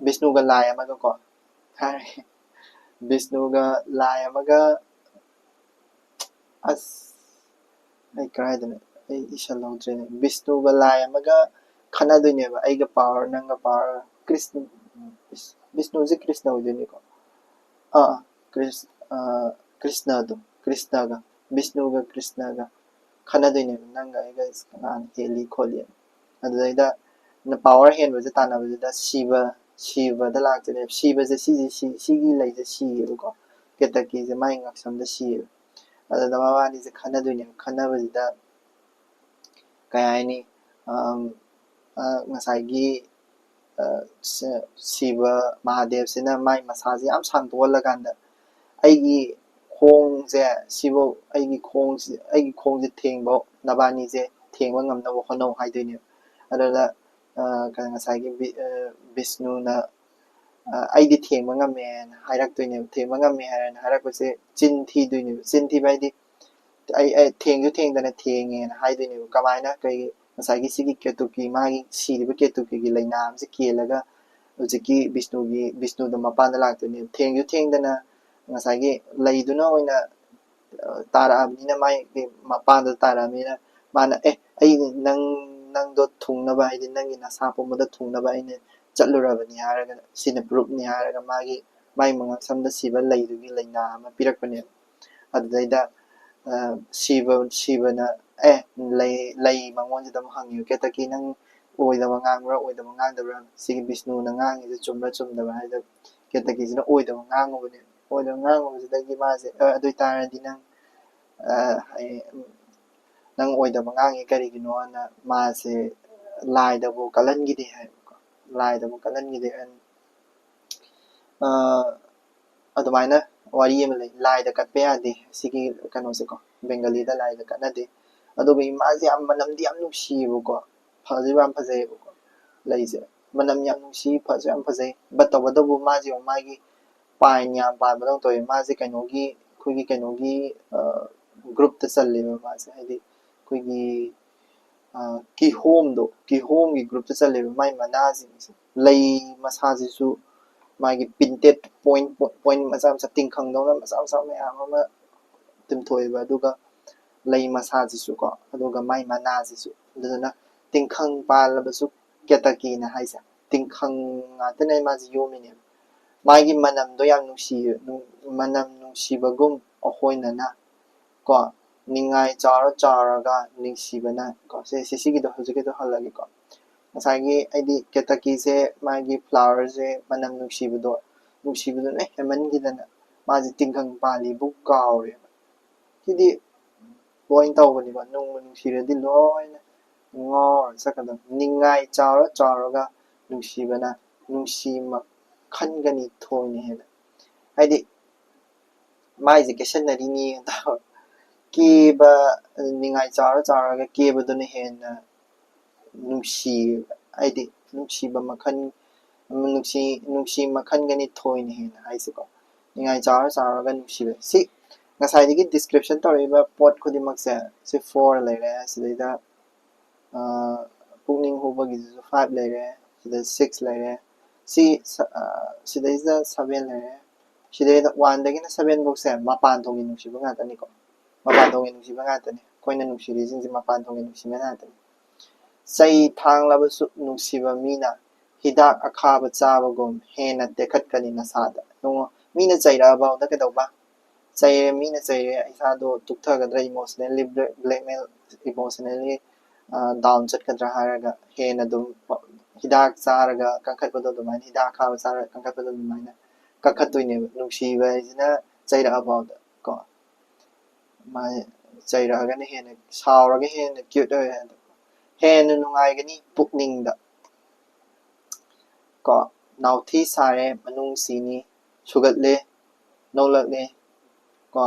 vishnuga lai amaga ko hari vishnuga lai amaga as ꯑꯩ ꯀꯔꯥꯏꯗꯅꯣ ꯑꯩ ꯏꯁꯜꯍꯧꯗ꯭ꯔꯦꯅꯦ ꯕꯤꯁꯅꯨꯒ ꯂꯥꯏ ꯑꯃꯒ ꯈꯟꯅꯗꯣꯏꯅꯦꯕ ꯑꯩꯒ power ꯅꯪꯒ power Krishna ꯕꯤꯁꯅꯨꯁꯦ Krishna ꯑꯣꯏꯗꯣꯏꯅꯤꯀꯣ ꯀ꯭ꯔꯤꯁꯅꯗꯣ ꯀ꯭ꯔꯤꯁꯅꯒ ꯕꯤꯁꯅꯨꯒ ꯀ꯭ꯔꯤꯁꯅꯒ ꯈꯟꯅꯗꯣꯏꯅꯦꯕ ꯅꯪꯒ ꯑꯩꯒ ꯀꯅꯥꯅ ꯍꯦꯜꯂꯤ ꯈꯣꯠꯂꯤ ꯑꯗꯨꯗꯩꯗ ꯄꯥꯋꯔ ꯍꯦꯟꯕꯁꯦ ꯇꯥꯟꯅꯕꯁꯤꯗ ꯁꯤꯕꯗ ꯂꯥꯛꯇꯣꯏꯅꯦꯕ ꯁꯤꯕꯁꯦ ꯁꯤꯒꯤ ꯂꯩꯁꯦ ꯁꯤꯌꯦꯕꯀꯣ ꯀꯦꯇꯀꯤꯁꯦ ꯃꯥꯒꯤ ꯉꯛꯁꯝꯗ ꯁꯤꯌꯦꯕ ꯑꯗꯨꯗ ꯃꯕꯥꯅꯤꯁꯦ ꯈꯟꯅꯗꯣꯏꯅꯦꯕ ꯈꯟꯅꯕꯁꯤꯗ ꯀꯩ ꯍꯥꯏꯅꯤ ꯉꯁꯥꯏꯒꯤ ꯁꯤꯕ ꯃꯍꯥꯗꯦꯕꯁꯤꯅ ꯃꯥꯏ ꯃꯁꯥꯁꯦ ꯌꯥꯝ ꯁꯥꯡꯗꯣꯛꯍꯜꯂꯀꯥꯟꯗ ꯑꯩꯒꯤ ꯈꯣꯡꯁꯦ ꯁꯤꯐꯧ ꯑꯩꯒꯤ ꯈꯣꯡꯁꯦ ꯊꯦꯡꯕ ꯅꯕꯥꯅꯤꯁꯦ ꯊꯦꯡꯕ ꯉꯝꯅꯕ ꯍꯣꯠꯅꯧ ꯍꯥꯏꯗꯣꯏꯅꯦꯕ ꯑꯗꯨꯗ ꯉꯁꯥꯏꯒꯤ ꯕꯤꯁꯅꯨꯅ ꯑꯩꯗꯤ ꯊꯦꯡꯕ ꯉꯝꯃꯦꯅ ꯍꯥꯏꯔꯛꯇꯣꯏꯅꯦꯕ ꯊꯦꯡꯕ ꯉꯝꯃꯦ ꯍꯥꯏꯔꯅ ꯍꯥꯏꯔꯛꯄꯁꯦ ꯆꯤꯟ ꯊꯤꯗꯣꯏꯅꯦꯕ ꯆꯤꯟ ꯊꯤꯕ ꯍꯥꯏꯗꯤ ꯑꯩ ꯊꯦꯡꯁꯨ ꯊꯦꯡꯗꯅ ꯊꯦꯡꯉꯦꯅ ꯍꯥꯏꯗꯣꯏꯅꯦꯕ ꯀꯃꯥꯏꯅ ꯉꯁꯥꯏꯒꯤ ꯁꯤꯒꯤ ꯀꯦꯇꯨꯀꯤ ꯃꯥꯒꯤ ꯁꯤꯔꯤꯕ ꯀꯦꯇꯨꯀꯤꯒꯤ ꯂꯩꯅꯥ ꯑꯃꯁꯦ ꯀꯦꯜꯂꯒ ꯍꯧꯖꯤꯛꯀꯤ ꯕꯤꯁꯅꯨꯗꯣ ꯃꯄꯥꯟꯗ ꯂꯥꯛꯇꯣꯏꯅꯦꯕ ꯊꯦꯡꯁꯨ ꯊꯦꯡꯗꯅ ꯉꯁꯥꯏꯒꯤ ꯂꯩꯗꯨꯅ ꯑꯣꯏꯅ ꯇꯥꯔꯛꯑꯕꯅꯤꯅ ꯃꯥꯒꯤ ꯃꯄꯥꯟꯗ ꯇꯥꯔꯛꯑꯕꯅꯤನ ꯃꯥꯅ ꯑꯩ ꯅꯪꯗꯣ ꯊꯨꯡꯅꯕ ꯍꯥꯏꯗꯤ ꯅꯪꯒꯤ ꯅꯁꯥ ꯄꯨꯝꯕꯗ ꯊꯨꯡꯅꯕ ꯑꯩꯅ ꯆꯠꯂꯨꯔꯕꯅꯤ ꯍꯥꯏꯔꯒ ꯁꯤꯅ ꯄ꯭ꯔꯨꯞꯅꯤ ꯍꯥꯏꯔꯒ ꯃꯥꯒꯤ ꯃꯉꯛꯁꯝꯗ ꯁꯤꯕ ꯂꯩꯗꯨꯒꯤ ꯂꯩꯅꯥ ꯑꯃ ꯄꯤꯔꯛꯄꯅꯦꯕ ꯑꯗꯨꯗꯩꯗ ꯁꯤꯕꯅ ꯂꯩ ꯃꯉꯣꯟꯁꯤꯗ ꯑꯃꯨꯛ ꯍꯪꯉꯦꯕ ꯀꯦꯇꯀꯤ ꯅꯪ ꯑꯣꯏꯗꯕ ꯉꯥꯡꯕ꯭ꯔꯥ ꯑꯣꯏꯗꯕ ꯉꯥꯡꯗꯕ꯭ꯔꯥ ꯁꯤꯒꯤ ꯕꯤꯁꯅꯨꯅ ꯉꯥꯡꯉꯤꯁꯦ ꯆꯨꯝꯕ꯭ꯔꯥ ꯆꯨꯝꯗꯕ꯭ꯔꯥ ꯍꯥꯏꯗ ꯀꯦꯇꯀꯤꯁꯤꯅ ꯑꯣꯏꯗꯕ ꯉꯥꯡꯉꯨꯕꯅꯦꯕ ꯑꯣꯏꯗꯕ ꯉꯥꯡꯉꯨꯕꯁꯤꯗꯒꯤ ꯃꯥꯁꯦ ꯑꯗꯨ ꯑꯣꯏꯇꯥꯔꯗꯤ ꯅꯪ ꯑꯣꯏꯗꯕ ꯉꯥꯡꯉꯤ ꯀꯔꯤꯒꯤꯅꯣꯅ ꯃꯥꯁꯦ ꯂꯥꯏꯗꯕꯨ ꯀꯜꯍꯟꯈꯤꯗꯦ ꯍꯥꯏꯕꯀꯣ ꯂꯥꯏꯗꯕꯨ ꯀꯜꯍꯟꯈꯤꯗꯦ ꯑꯗꯨꯃꯥꯏꯅ ꯋꯥꯔꯤ ꯑꯃ ꯂꯩ ꯂꯥꯏꯗ ꯀꯠꯄ ꯌꯥꯗꯦ ꯁꯤꯒꯤ ꯀꯩꯅꯣꯁꯦꯀꯣ ꯕꯦꯡꯒꯂꯤꯗ ꯂꯥꯏꯗ ꯀꯠꯅꯗꯦ ꯑꯗꯨꯒ ꯃꯥꯁꯦ ꯌꯥꯝ ꯃꯅꯝꯗꯤ ꯌꯥꯝ ꯅꯨꯡꯁꯤꯌꯦꯕꯀꯣ ꯐꯁꯨ ꯌꯥꯝ ꯐꯖꯩꯌꯦꯕꯀꯣ ꯂꯩꯁꯦ ꯃꯅꯝ ꯌꯥꯝ ꯅꯨꯡꯁꯤ ꯐꯁꯨ ꯌꯥꯝ ꯐꯖꯩ ꯕꯠ ꯇꯧꯕꯇꯕꯨ ꯃꯥꯁꯦ ꯃꯥꯒꯤ ꯄꯥꯏꯟ ꯌꯥꯝ ꯄꯥꯟꯕꯗꯧ ꯇꯧꯋꯦ ꯃꯥꯁꯦ ꯑꯩꯈꯣꯏꯒꯤ ꯒ꯭ꯔꯨꯞꯇ ꯆꯜꯂꯦꯕ ꯃꯥꯁꯦ ꯍꯥꯏꯗꯤ ꯑꯩꯈꯣꯏꯒꯤ ꯀꯤꯍꯣꯝꯒꯤ ꯒ꯭ꯔꯨꯞꯇ ꯆꯜꯂꯦꯕ ꯃꯥꯏ ꯃꯅꯥꯁꯤꯡꯁꯦ ꯂꯩ ꯃꯁꯥꯁꯤꯁꯨ ꯃꯥꯒꯤ ꯄꯤꯟꯇꯦꯠ ꯄꯣꯏꯟ ꯃꯆꯥ ꯃꯆꯥ ꯇꯤꯡꯈꯪꯗꯧꯅ ꯃꯆꯥ ꯃꯆꯥ ꯃꯌꯥꯝ ꯑꯃ ꯇꯤꯡꯊꯣꯛꯑꯦꯕ ꯑꯗꯨꯒ ꯂꯩ ꯃꯁꯥꯁꯤꯁꯨ ꯀꯣ ꯑꯗꯨꯒ ꯃꯥꯏ ꯃꯅꯥꯁꯤꯁꯨ ꯑꯗꯨꯗꯨꯅ ꯇꯤꯡꯈꯪ ꯄꯥꯜꯂꯕꯁꯨ ꯀꯦꯇꯀꯤꯅ ꯍꯥꯏꯁꯦ ꯇꯤꯡꯈꯪ ꯉꯥꯛꯇꯅꯦ ꯃꯥꯁꯦ ꯌꯣꯝꯃꯤꯅꯦꯕ ꯃꯥꯒꯤ ꯃꯅꯝꯗꯣ ꯌꯥꯝ ꯅꯨꯡꯁꯤꯌꯦ ꯃꯅꯝ ꯅꯨꯡꯁꯤꯕꯒꯨꯝ ꯑꯩꯈꯣꯏꯅ ꯀꯣ ꯅꯤꯡꯉꯥꯏ ꯆꯥꯎꯔꯒ ꯅꯤꯡꯁꯤꯕꯅ ꯀꯣ ꯁꯤꯒꯤꯗꯣ ꯍꯧꯖꯤꯛꯀꯤꯗꯣ ꯍꯜꯂꯒꯦꯀꯣ ꯉꯁꯥꯏꯒꯤ ꯑꯩꯗꯤ ꯀꯦꯇꯀꯤꯁꯦ ꯃꯥꯒꯤ ꯐ꯭ꯂꯥꯋꯔꯁꯦ ꯃꯅꯝ ꯅꯨꯡꯁꯤꯕꯗꯨꯅ ꯍꯦꯟꯃꯟꯈꯤꯗꯅ ꯃꯥꯁꯦ ꯇꯤꯡꯈꯪ ꯄꯥꯜꯂꯤꯕꯨ ꯀꯥꯎꯔꯦꯕ ꯁꯤꯗꯤ ꯂꯣꯏ ꯇꯧꯕꯅꯤꯀꯣ ꯅꯨꯡꯕꯨ ꯅꯨꯡꯁꯤꯔꯗꯤ ꯂꯣꯏꯅ ꯉꯥꯎꯔ ꯆꯠꯀꯗꯕ ꯅꯤꯡꯉꯥꯏ ꯆꯥꯎꯔꯒ ꯅꯨꯡꯁꯤꯕꯅ ꯅꯨꯡꯁꯤꯃꯛ ꯈꯟꯒꯅꯤ ꯊꯣꯏꯅ ꯍꯦꯟꯅ ꯍꯥꯏꯗꯤ ꯃꯥꯏꯁꯦ ꯀꯦꯁꯟꯅꯔꯤꯅꯤ ꯀꯦꯕ ꯅꯤꯡꯉꯥꯏ ꯆꯥꯎꯔꯒ ꯀꯦꯕꯗꯨꯅ ꯍꯦꯟꯅ ꯅꯨꯡꯁꯤꯌꯦꯕ ꯍꯥꯏꯗꯤ ꯅꯨꯡꯁꯤꯕ ꯃꯈꯜ ꯅꯨꯡꯁꯤ ꯃꯈꯟꯒꯅꯤ ꯊꯣꯏꯅ ꯍꯦꯟꯅ ꯍꯥꯏꯁꯦꯀꯣ ꯅꯤꯡꯉꯥꯏ ꯆꯥꯎꯔꯒ ꯅꯨꯡꯁꯤꯕ ꯁꯤ ꯉꯁꯥꯏꯗꯒꯤ ꯗꯤꯁꯀ꯭ꯔꯤꯞꯁꯟ ꯇꯧꯔꯛꯏꯕ ꯄꯣꯠ ꯈꯨꯗꯤꯡꯃꯛꯁꯦ ꯁꯤ 4 ꯂꯩꯔꯦ ꯁꯤꯗꯩꯗ ꯄꯨꯛꯅꯤꯡ ꯍꯨꯕꯒꯤꯗꯨꯁꯨ 5 ꯂꯩꯔꯦ ꯁꯤꯗ 6 ꯂꯩꯔꯦ ꯁꯤꯗꯩꯁꯤꯗ 7 ꯂꯩꯔꯦ ꯁꯤꯗꯩꯗ 1ꯗꯒꯤꯅ 7ꯐꯧꯁꯦ ꯃꯄꯥꯟ ꯊꯣꯡꯒꯤ ꯅꯨꯡꯁꯤꯕ ꯉꯥꯛꯇꯅꯤꯀꯣ ꯃꯄꯥꯟ ꯊꯣꯡꯒꯤ ꯅꯨꯡꯁꯤꯕ ꯉꯥꯛꯇꯅꯤ ꯑꯩꯈꯣꯏꯅ ꯅꯨꯡꯁꯤꯔꯤꯁꯤꯡꯁꯦ ꯃꯄꯥꯟ ꯊꯣꯡꯒꯤ ꯅꯨꯡꯁꯤꯕ ꯉꯥꯛꯇꯅꯤ ꯆꯩ ꯊꯥꯡꯂꯕꯁꯨ ꯅꯨꯡꯁꯤꯕ ꯃꯤꯅ ꯍꯤꯗꯥꯛ ꯑꯈꯥꯕ ꯆꯥꯕꯒꯨꯝ ꯍꯦꯟꯅ ꯇꯦꯛꯈꯠꯀꯅꯤ ꯅꯁꯥꯗ ꯃꯤꯅ ꯆꯩꯔꯛꯑꯐꯥꯎꯗ ꯀꯩꯗꯧꯕ ꯃꯤꯅ ꯆꯩꯔꯦ ꯏꯁꯥꯗꯣ ꯇꯨꯛꯊꯒꯗ꯭ꯔꯥ ꯏꯃꯣꯁꯅꯦꯜꯂꯤ ꯕ꯭ꯂꯦꯛꯃꯦꯜ ꯏꯃꯣꯁꯅꯦꯜꯂꯤ ꯗꯥꯎꯟ ꯆꯠꯀꯗ꯭ꯔꯥ ꯍꯥꯏꯔꯒ ꯍꯦꯟꯅ ꯑꯗꯨꯝ ꯍꯤꯗꯥꯛ ꯆꯥꯔꯒ ꯀꯟꯈꯠꯄꯗꯣ ꯑꯗꯨꯃꯥꯏꯅ ꯍꯤꯗꯥꯛ ꯑꯈꯥꯕ ꯆꯥꯔꯒ ꯀꯟꯈꯠꯄꯗꯣ ꯑꯗꯨꯃꯥꯏꯅ ꯀꯟꯈꯠꯇꯣꯏꯅꯦꯕ ꯅꯨꯡꯁꯤꯕ ꯍꯥꯏꯁꯤꯅ ꯆꯩꯔꯛꯑꯐꯥꯎꯗ ꯀꯣ ꯆꯩꯔꯛꯑꯒꯅ ꯍꯦꯟꯅ ꯁꯥꯎꯔꯒ ꯍꯦꯟꯅ ꯀ꯭ꯌꯨꯠ ꯑꯣꯏꯔꯦ ꯍꯦꯟꯅ ꯅꯨꯡꯉꯥꯏꯒꯅꯤ ꯄꯨꯛꯅꯤꯡꯗ ꯀꯣ ꯅꯥꯎꯊꯤ ꯁꯥꯔꯦ ꯃꯅꯨꯡ ꯁꯤꯅꯤ ꯁꯨꯒꯠꯂꯦ ꯅꯣꯛꯂꯛꯂꯦ ꯀꯣ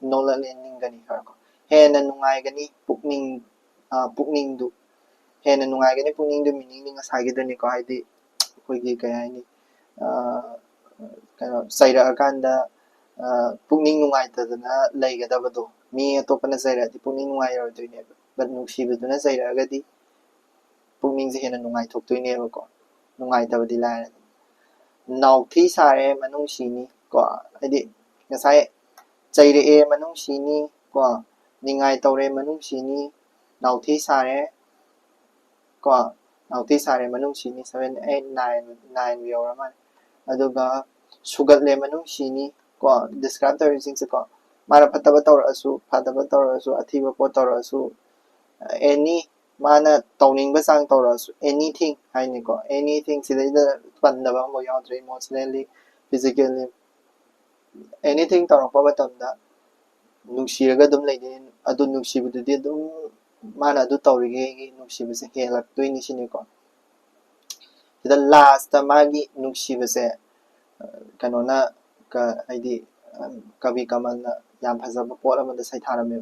ꯅꯣꯛꯂꯛꯂꯦ ꯅꯤꯡꯒꯅꯤ ꯈꯔꯀꯣ ꯍꯦꯟꯅ ꯅꯨꯡꯉꯥꯏꯒꯅꯤ ꯄꯨꯛꯅꯤꯡꯗꯨ ꯍꯦꯟꯅ ꯅꯨꯡꯉꯥꯏꯒꯅꯤ ꯄꯨꯛꯅꯤꯡꯗꯨ ꯃꯤꯅꯤꯡꯗꯤ ꯉꯁꯥꯏꯒꯤꯗꯨꯅꯤꯀꯣ ꯍꯥꯏꯗꯤ ꯑꯩꯈꯣꯏꯒꯤ ꯀꯩ ꯍꯥꯏꯅꯤ ꯀꯩꯅꯣ ꯆꯩꯔꯛꯑꯀꯥꯟꯗ ꯄꯨꯛꯅꯤꯡ ꯅꯨꯡꯉꯥꯏꯇꯗꯅ ꯂꯩꯒꯗꯕꯗꯣ ꯃꯤ ꯑꯇꯣꯞꯄꯅ ꯆꯩꯔꯛꯑꯗꯤ ꯄꯨꯛꯅꯤꯡ ꯅꯨꯡꯉꯥꯏꯔꯣꯏꯗꯣꯏꯅꯦꯕ ꯕꯠ ꯅꯨꯡꯁꯤꯕꯗꯨꯅ ꯆꯩꯔꯛꯑꯒꯗꯤ ꯄꯨꯛꯅꯤꯡꯁꯦ ꯍꯦꯟꯅ ꯅꯨꯡꯉꯥꯏꯊꯣꯛꯇꯣꯏꯅꯦꯕꯀꯣ ꯅꯨꯡꯉꯥꯏꯇꯕꯗꯤ ꯂꯥꯏꯔꯦ ꯅꯥꯎꯊꯤ ꯁꯥꯔꯦ ꯃꯅꯨꯡ ꯁꯤꯅꯤ ꯀꯣ ꯍꯥꯏꯗꯤ ꯉꯁꯥꯏ ꯆꯩꯔꯛꯑꯦ ꯃꯅꯨꯡ ꯁꯤꯅꯤ ꯀꯣ ꯅꯤꯡꯉꯥꯏ ꯇꯧꯔꯦ ꯃꯅꯨꯡ ꯁꯤꯅꯤ ꯅꯥꯎꯊꯤ ꯁꯥꯔꯦ ꯀꯣ ꯅꯥꯎꯊꯤ ꯁꯥꯔꯦ ꯃꯅꯨꯡ ꯁꯤꯅꯤ 7 8 9 ꯌꯧꯔ ꯃꯥꯜꯂꯦ ꯑꯗꯨꯒ ꯁꯨꯒꯠꯂꯦ ꯃꯅꯨꯡ ꯁꯤꯅꯤ ꯀꯣ ꯗꯤꯁꯀ꯭ꯔꯥꯏꯕ ꯇꯧꯔꯤꯁꯤꯡꯁꯦ ꯀꯣ ꯃꯥꯅ ꯐꯠꯇꯕ ꯇꯧꯔꯛꯑꯁꯨ ꯐꯠꯇꯕ ꯇꯧꯔꯛꯑꯁꯨ ꯑꯊꯤꯕ ꯄꯣꯠ ꯇꯧꯔꯛꯑꯁꯨ ꯑꯦꯅꯤ mana tauning sang tauras anything hainiko anything sidaida pandaba mo yaudre emotionally physically anything taurapa matamda nuksiraga dum leine adu nuksibududi dum mana adu taurige gi nuksibase helaktoini siniko sida last magi nuksibase kanona ka haidi kabi kamalna yam phajaba pot amada saitharame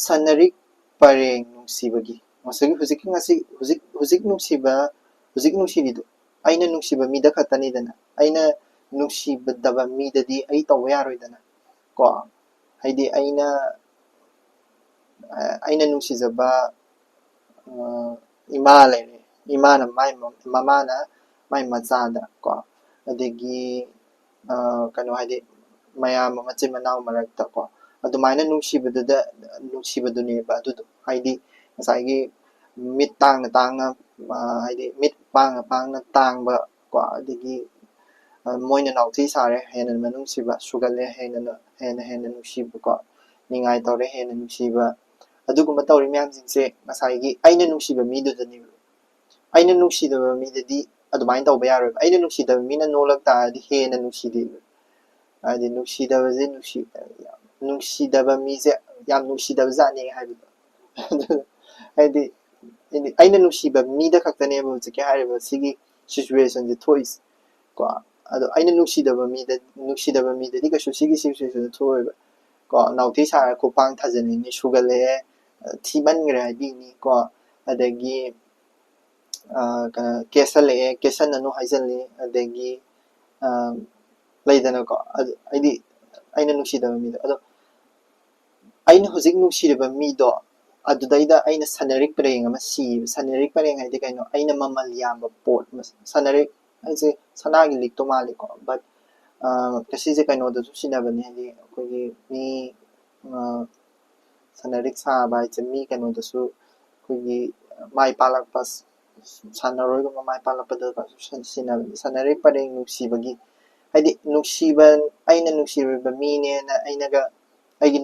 sanarik pareng nuksibagi masagi huzik nuksibidi aina nuksiba mida khatani dana aina nuksibadaba midadi ai tawa yaroidana ko haidi aina nuksijaba ima lere imana mai mamana mai machada ko adegi kano haidi mayam machin manaw marakta ko adumaina nuksibadune ba adu haidi ngasai mit tangna haidi mit pangna tangba ko adegi moina nauthi sare hena manung siba sugale hena nuksiba ko ningai tore hena nuksiba aduguma tawri myam jingse ngasai gi aina nuksiba mi dudani aina nuksidaba midadi adumain tawba yaroy aina nuksidaba mina nolak taadi hena nuksidi adi nuksidaba nuksidaba mise yam nuksidaba zani haibu haidi aina nuksiba mida khaktane ba jike hariba sigi situation je thois ko ado aina nuksidaba midadi ka sigi situation thoiba ko nauthi sara ko pang thajani ni sugale thiman gre haibini ko adagi kesale kesana no haizali adagi laidana ko aidi aina nuksidaba mido ado aina hujik nuksireba mido adudaida aina sanarik pareng ama si sanarik pareng haide kaino aina mamal yamba pot sanarik aise sanagi likto mali ko but kasije kaino da sinabani haidi kogi mi sanarik sa bai mi kaino da su kogi mai palak pas sanaroi ko mai palak pada ka sinabani sanarik pareng nuksibagi haidi nuksiban aina nuksireba mi ne na aina ga aigi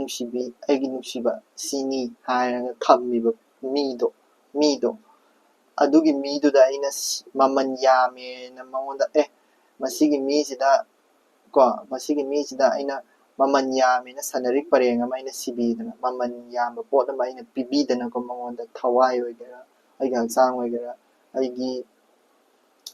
nuksiba sini hairaga thammiba mido adugi miduda aina maman yame na mangonda masigi misida ko masigi misida aina maman yame na sanarik pareng ama aina sibidana maman yamba pot ama aina pibidana ko mangonda thawai oigera aiga hangchang oigera aigi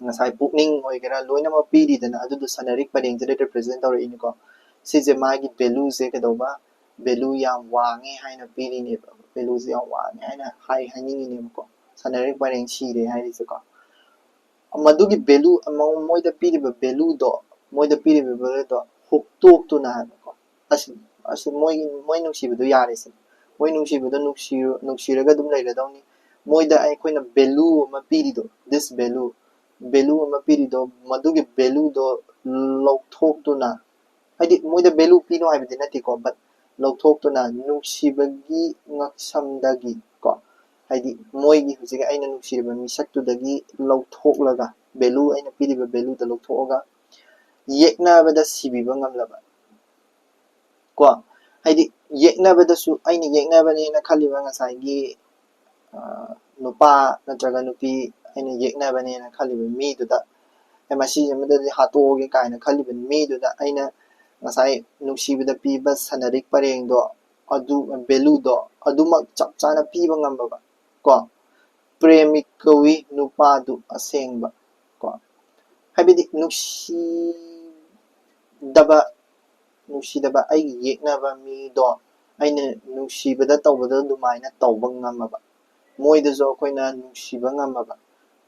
ngasai pukning oigera loina ma piridana adudu sanarik pareng je represent tawri ko sije magi value je kedoba value yam wange haina pirini value yam wange haina haningi ko sanarik pareng sire hairi ko madugi value moida piriba value do moida piriba value do huktok tu na ko asi moi nuksibu do yare se moi nuksibu do nuksiraga dum leiradawni moida ai koina value ma pirido this value ma pirido madugi value do lokthok tu na haidi moida value pino haibidi nati ko but lokthokna nuksibagi ngaksamdagi ko haidi moigi hujige aina nuksiriba misaktudagi lokthoklaga value aina piriba value da lokthoga yeknabada sibiba ngamlaba ko haidi yeknabada su aina yeknabani na khaliba ngasai nupa natraga nupi aina yeknabani na khaliba miduda masi amadadi hatoge kaina khaliba miduda aina ngasai nuksibida piba sanarik pareng do adu value do adumak chap chana piba ngamba ko premikawi nupa du asengba ko habidi nuksidaba ai yeknaba mi do aina nuksibada tawbada dumaina tawba ngamaba moidaso akoina nuksiba ngamaba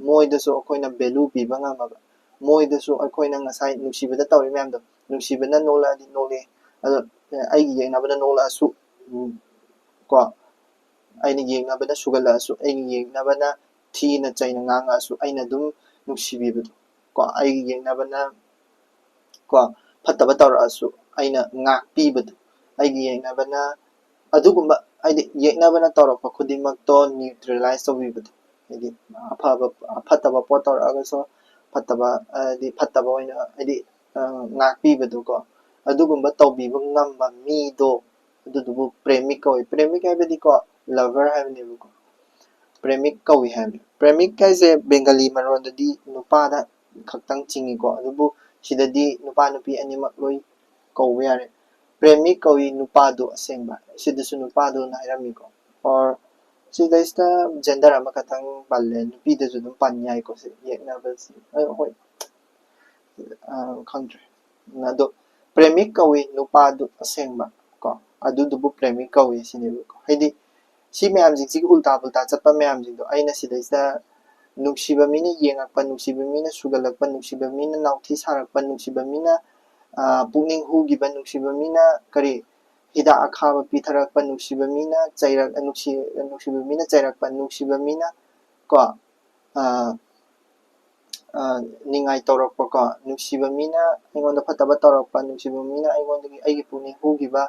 moidaso akoina value piba ngamaba moidaso akoina ngasai nuksibada tawri myamdo nuksibana nola di nole ado aigi yengnabana nola su ko aina yengnabana sugala su aigi yengnabana thina chaina nganga su aina dum nuksibibadu ko aigi yengnabana ko fataba tawra su aina ngak pibadu aigi yengnabana adugumba ꯍꯥꯏꯗꯤ ꯌꯦꯛꯅꯕꯅ ꯇꯧꯔꯛꯄ ꯈꯨꯗꯤꯡꯃꯛꯇꯣ ꯅ꯭ꯌꯨꯇ꯭ꯔꯦꯂꯥꯏꯁ ꯇꯧꯕꯤꯕꯗꯣ ꯍꯥꯏꯗꯤ ꯐꯠꯇꯕ ꯄꯣꯠ ꯇꯧꯔꯛꯑꯒꯁꯨ ꯐꯠꯇꯕ ꯍꯥꯏꯗꯤ ꯐꯠꯇꯕ ꯑꯣꯏꯅ ꯍꯥꯏꯗꯤ ꯉꯥꯛꯄꯤꯕꯗꯣꯀꯣ ꯑꯗꯨꯒꯨꯝꯕ ꯇꯧꯕꯤꯕ ꯉꯝꯕ ꯃꯤꯗꯣ ꯑꯗꯨꯗꯨꯕꯨ ꯄ꯭ꯔꯦꯃꯤꯛ ꯀꯧꯏ ꯄ꯭ꯔꯦꯃꯤꯛ ꯍꯥꯏꯕꯗꯤꯀꯣ ꯂꯚꯔ ꯍꯥꯏꯕꯅꯦꯕꯀꯣ ꯄ꯭ꯔꯦꯃꯤꯛ ꯀꯧꯏ ꯍꯥꯏꯕꯅꯤ ꯄ꯭ꯔꯦꯃꯤꯛ ꯍꯥꯏꯁꯦ ꯕꯦꯡꯒꯂꯤ ꯃꯔꯣꯟꯗꯗꯤ ꯅꯨꯄꯥꯗ ꯈꯛꯇꯪ ꯆꯤꯡꯉꯤꯀꯣ ꯑꯗꯨꯕꯨ ꯁꯤꯗꯗꯤ ꯅꯨꯄꯥ ꯅꯨꯄꯤ ꯑꯅꯤꯃꯛ ꯂꯣꯏ ꯀꯧꯕ ꯌꯥꯔꯦ ꯄ꯭ꯔꯦꯃꯤꯛ ꯀꯧꯏ ꯅꯨꯄꯥꯗꯣ ꯑꯁꯦꯡꯕ ꯁꯤꯗꯁꯨ ꯅꯨꯄꯥꯗꯣꯅ ꯍꯥꯏꯔꯝꯃꯤꯀꯣ ꯑꯣꯔ ꯁꯤꯗꯩꯁꯤꯗ ꯖꯦꯟꯗꯔ ꯑꯃꯈꯛꯇꯪ ꯄꯜꯂꯦ ꯅꯨꯄꯤꯗꯁꯨ ꯑꯗꯨꯝ ꯄꯟ ꯌꯥꯏꯀꯣ ꯁꯤ ꯌꯦꯛꯅꯕꯁꯤ ꯍꯣꯏ ꯈꯪꯗ꯭ꯔꯦ ꯑꯗꯣ ꯄ꯭ꯔꯦꯃꯤꯛ ꯀꯧꯏ ꯅꯨꯄꯥꯗꯨ ꯑꯁꯦꯡꯕ ꯀꯣ ꯑꯗꯨꯗꯨꯕꯨ ꯄ꯭ꯔꯦꯃꯤꯛ ꯀꯧꯏ ꯁꯤꯅꯦꯕꯀꯣ ꯍꯥꯏꯗꯤ ꯁꯤ ꯃꯌꯥꯝꯁꯤꯡꯁꯤꯒꯤ ꯎꯜꯇꯥ ꯄꯨꯜꯇꯥ ꯆꯠꯄ ꯃꯌꯥꯝꯁꯤꯡꯗꯣ ꯑꯩꯅ ꯁꯤꯗꯩꯁꯤꯗ ꯅꯨꯡꯁꯤꯕ ꯃꯤꯅ ꯌꯦꯡꯉꯛꯄ ꯅꯨꯡꯁꯤꯕ ꯃꯤꯅ ꯁꯨꯒꯠꯂꯛꯄ ꯅꯨꯡꯁꯤꯕ ꯃꯤꯅ ꯅꯥꯎꯊꯤ ꯁꯥꯔꯛꯄ ꯅꯨꯡꯁꯤꯕ ꯃꯤꯅ ꯄꯨꯛꯅꯤꯡ ꯍꯨꯈꯤꯕ ꯅꯨꯡꯁꯤꯕ ꯃꯤꯅ ꯀꯔꯤ ꯍꯤꯗꯥꯛ ꯑꯈꯥꯕ ꯄꯤꯊꯔꯛꯄ ꯅꯨꯡꯁꯤꯕ ꯃꯤꯅ ꯅꯨꯡꯁꯤꯕ ꯃꯤꯅ ꯆꯩꯔꯛꯄ ꯅꯨꯡꯁꯤꯕ ꯃꯤꯅ ꯀꯣ ꯅꯤꯡꯉꯥꯏ ꯇꯧꯔꯛꯄꯀꯣ ꯅꯨꯡꯁꯤꯕ ꯃꯤꯅ ꯑꯩꯉꯣꯟꯗ ꯐꯠꯇꯕ ꯇꯧꯔꯛꯄ ꯅꯨꯡꯁꯤꯕ ꯃꯤꯅ ꯑꯩꯉꯣꯟꯗꯒꯤ ꯑꯩꯒꯤ ꯄꯨꯛꯅꯤꯡ ꯍꯨꯈꯤꯕ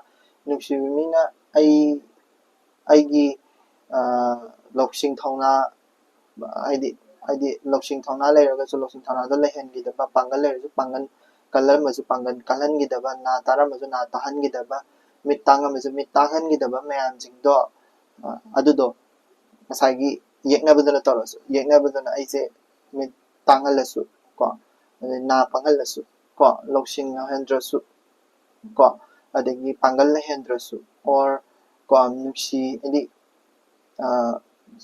ꯅꯨꯡꯁꯤꯕ ꯃꯤꯅ ꯑꯩꯒꯤ ꯂꯧꯁꯤꯡ ꯊꯧꯅꯥ ꯍꯥꯏꯗꯤ ꯂꯧꯁꯤꯡ ꯊꯧꯅꯥ ꯂꯩꯔꯒꯁꯨ ꯂꯧꯁꯤꯡ ꯊꯧꯅꯥꯗꯣ ꯂꯩꯍꯟꯈꯤꯗꯕ ꯄꯥꯡꯒꯜ ꯂꯩꯔꯁꯨ ꯄꯥꯡꯒꯜ ꯀꯜꯂꯝꯃꯁꯨ ꯄꯥꯡꯒꯜ ꯀꯜꯍꯟꯈꯤꯗꯕ ꯅꯥ ꯇꯥꯔꯝꯃꯁꯨ ꯅꯥ ꯇꯥꯍꯟꯈꯤꯗꯕ ꯃꯤꯠ ꯇꯥꯡꯉꯝꯃꯁꯨ ꯃꯤꯠ ꯇꯥꯡꯍꯟꯈꯤꯗꯕ ꯃꯌꯥꯝꯁꯤꯡꯗꯣ ꯑꯗꯨꯗꯣ ꯉꯁꯥꯏꯒꯤ ꯌꯦꯛꯅꯕꯗꯨꯅ ꯇꯧꯔꯁꯨ ꯌꯦꯛꯅꯕꯗꯨꯅ ꯑꯩꯁꯦ ꯃꯤꯠ ꯇꯥꯡꯍꯜꯂꯁꯨ ꯀꯣ ꯑꯗꯩ ꯅꯥ ꯄꯪꯍꯜꯂꯁꯨ ꯀꯣ ꯂꯧꯁꯤꯡ ꯌꯥꯎꯍꯟꯗ꯭ꯔꯁꯨ ꯀꯣ ꯑꯗꯒꯤ ꯄꯥꯡꯒꯜ ꯂꯩꯍꯟꯗ꯭ꯔꯁꯨ ꯑꯣꯔ ꯀꯣ ꯅꯨꯡꯁꯤ ꯍꯥꯏꯗꯤ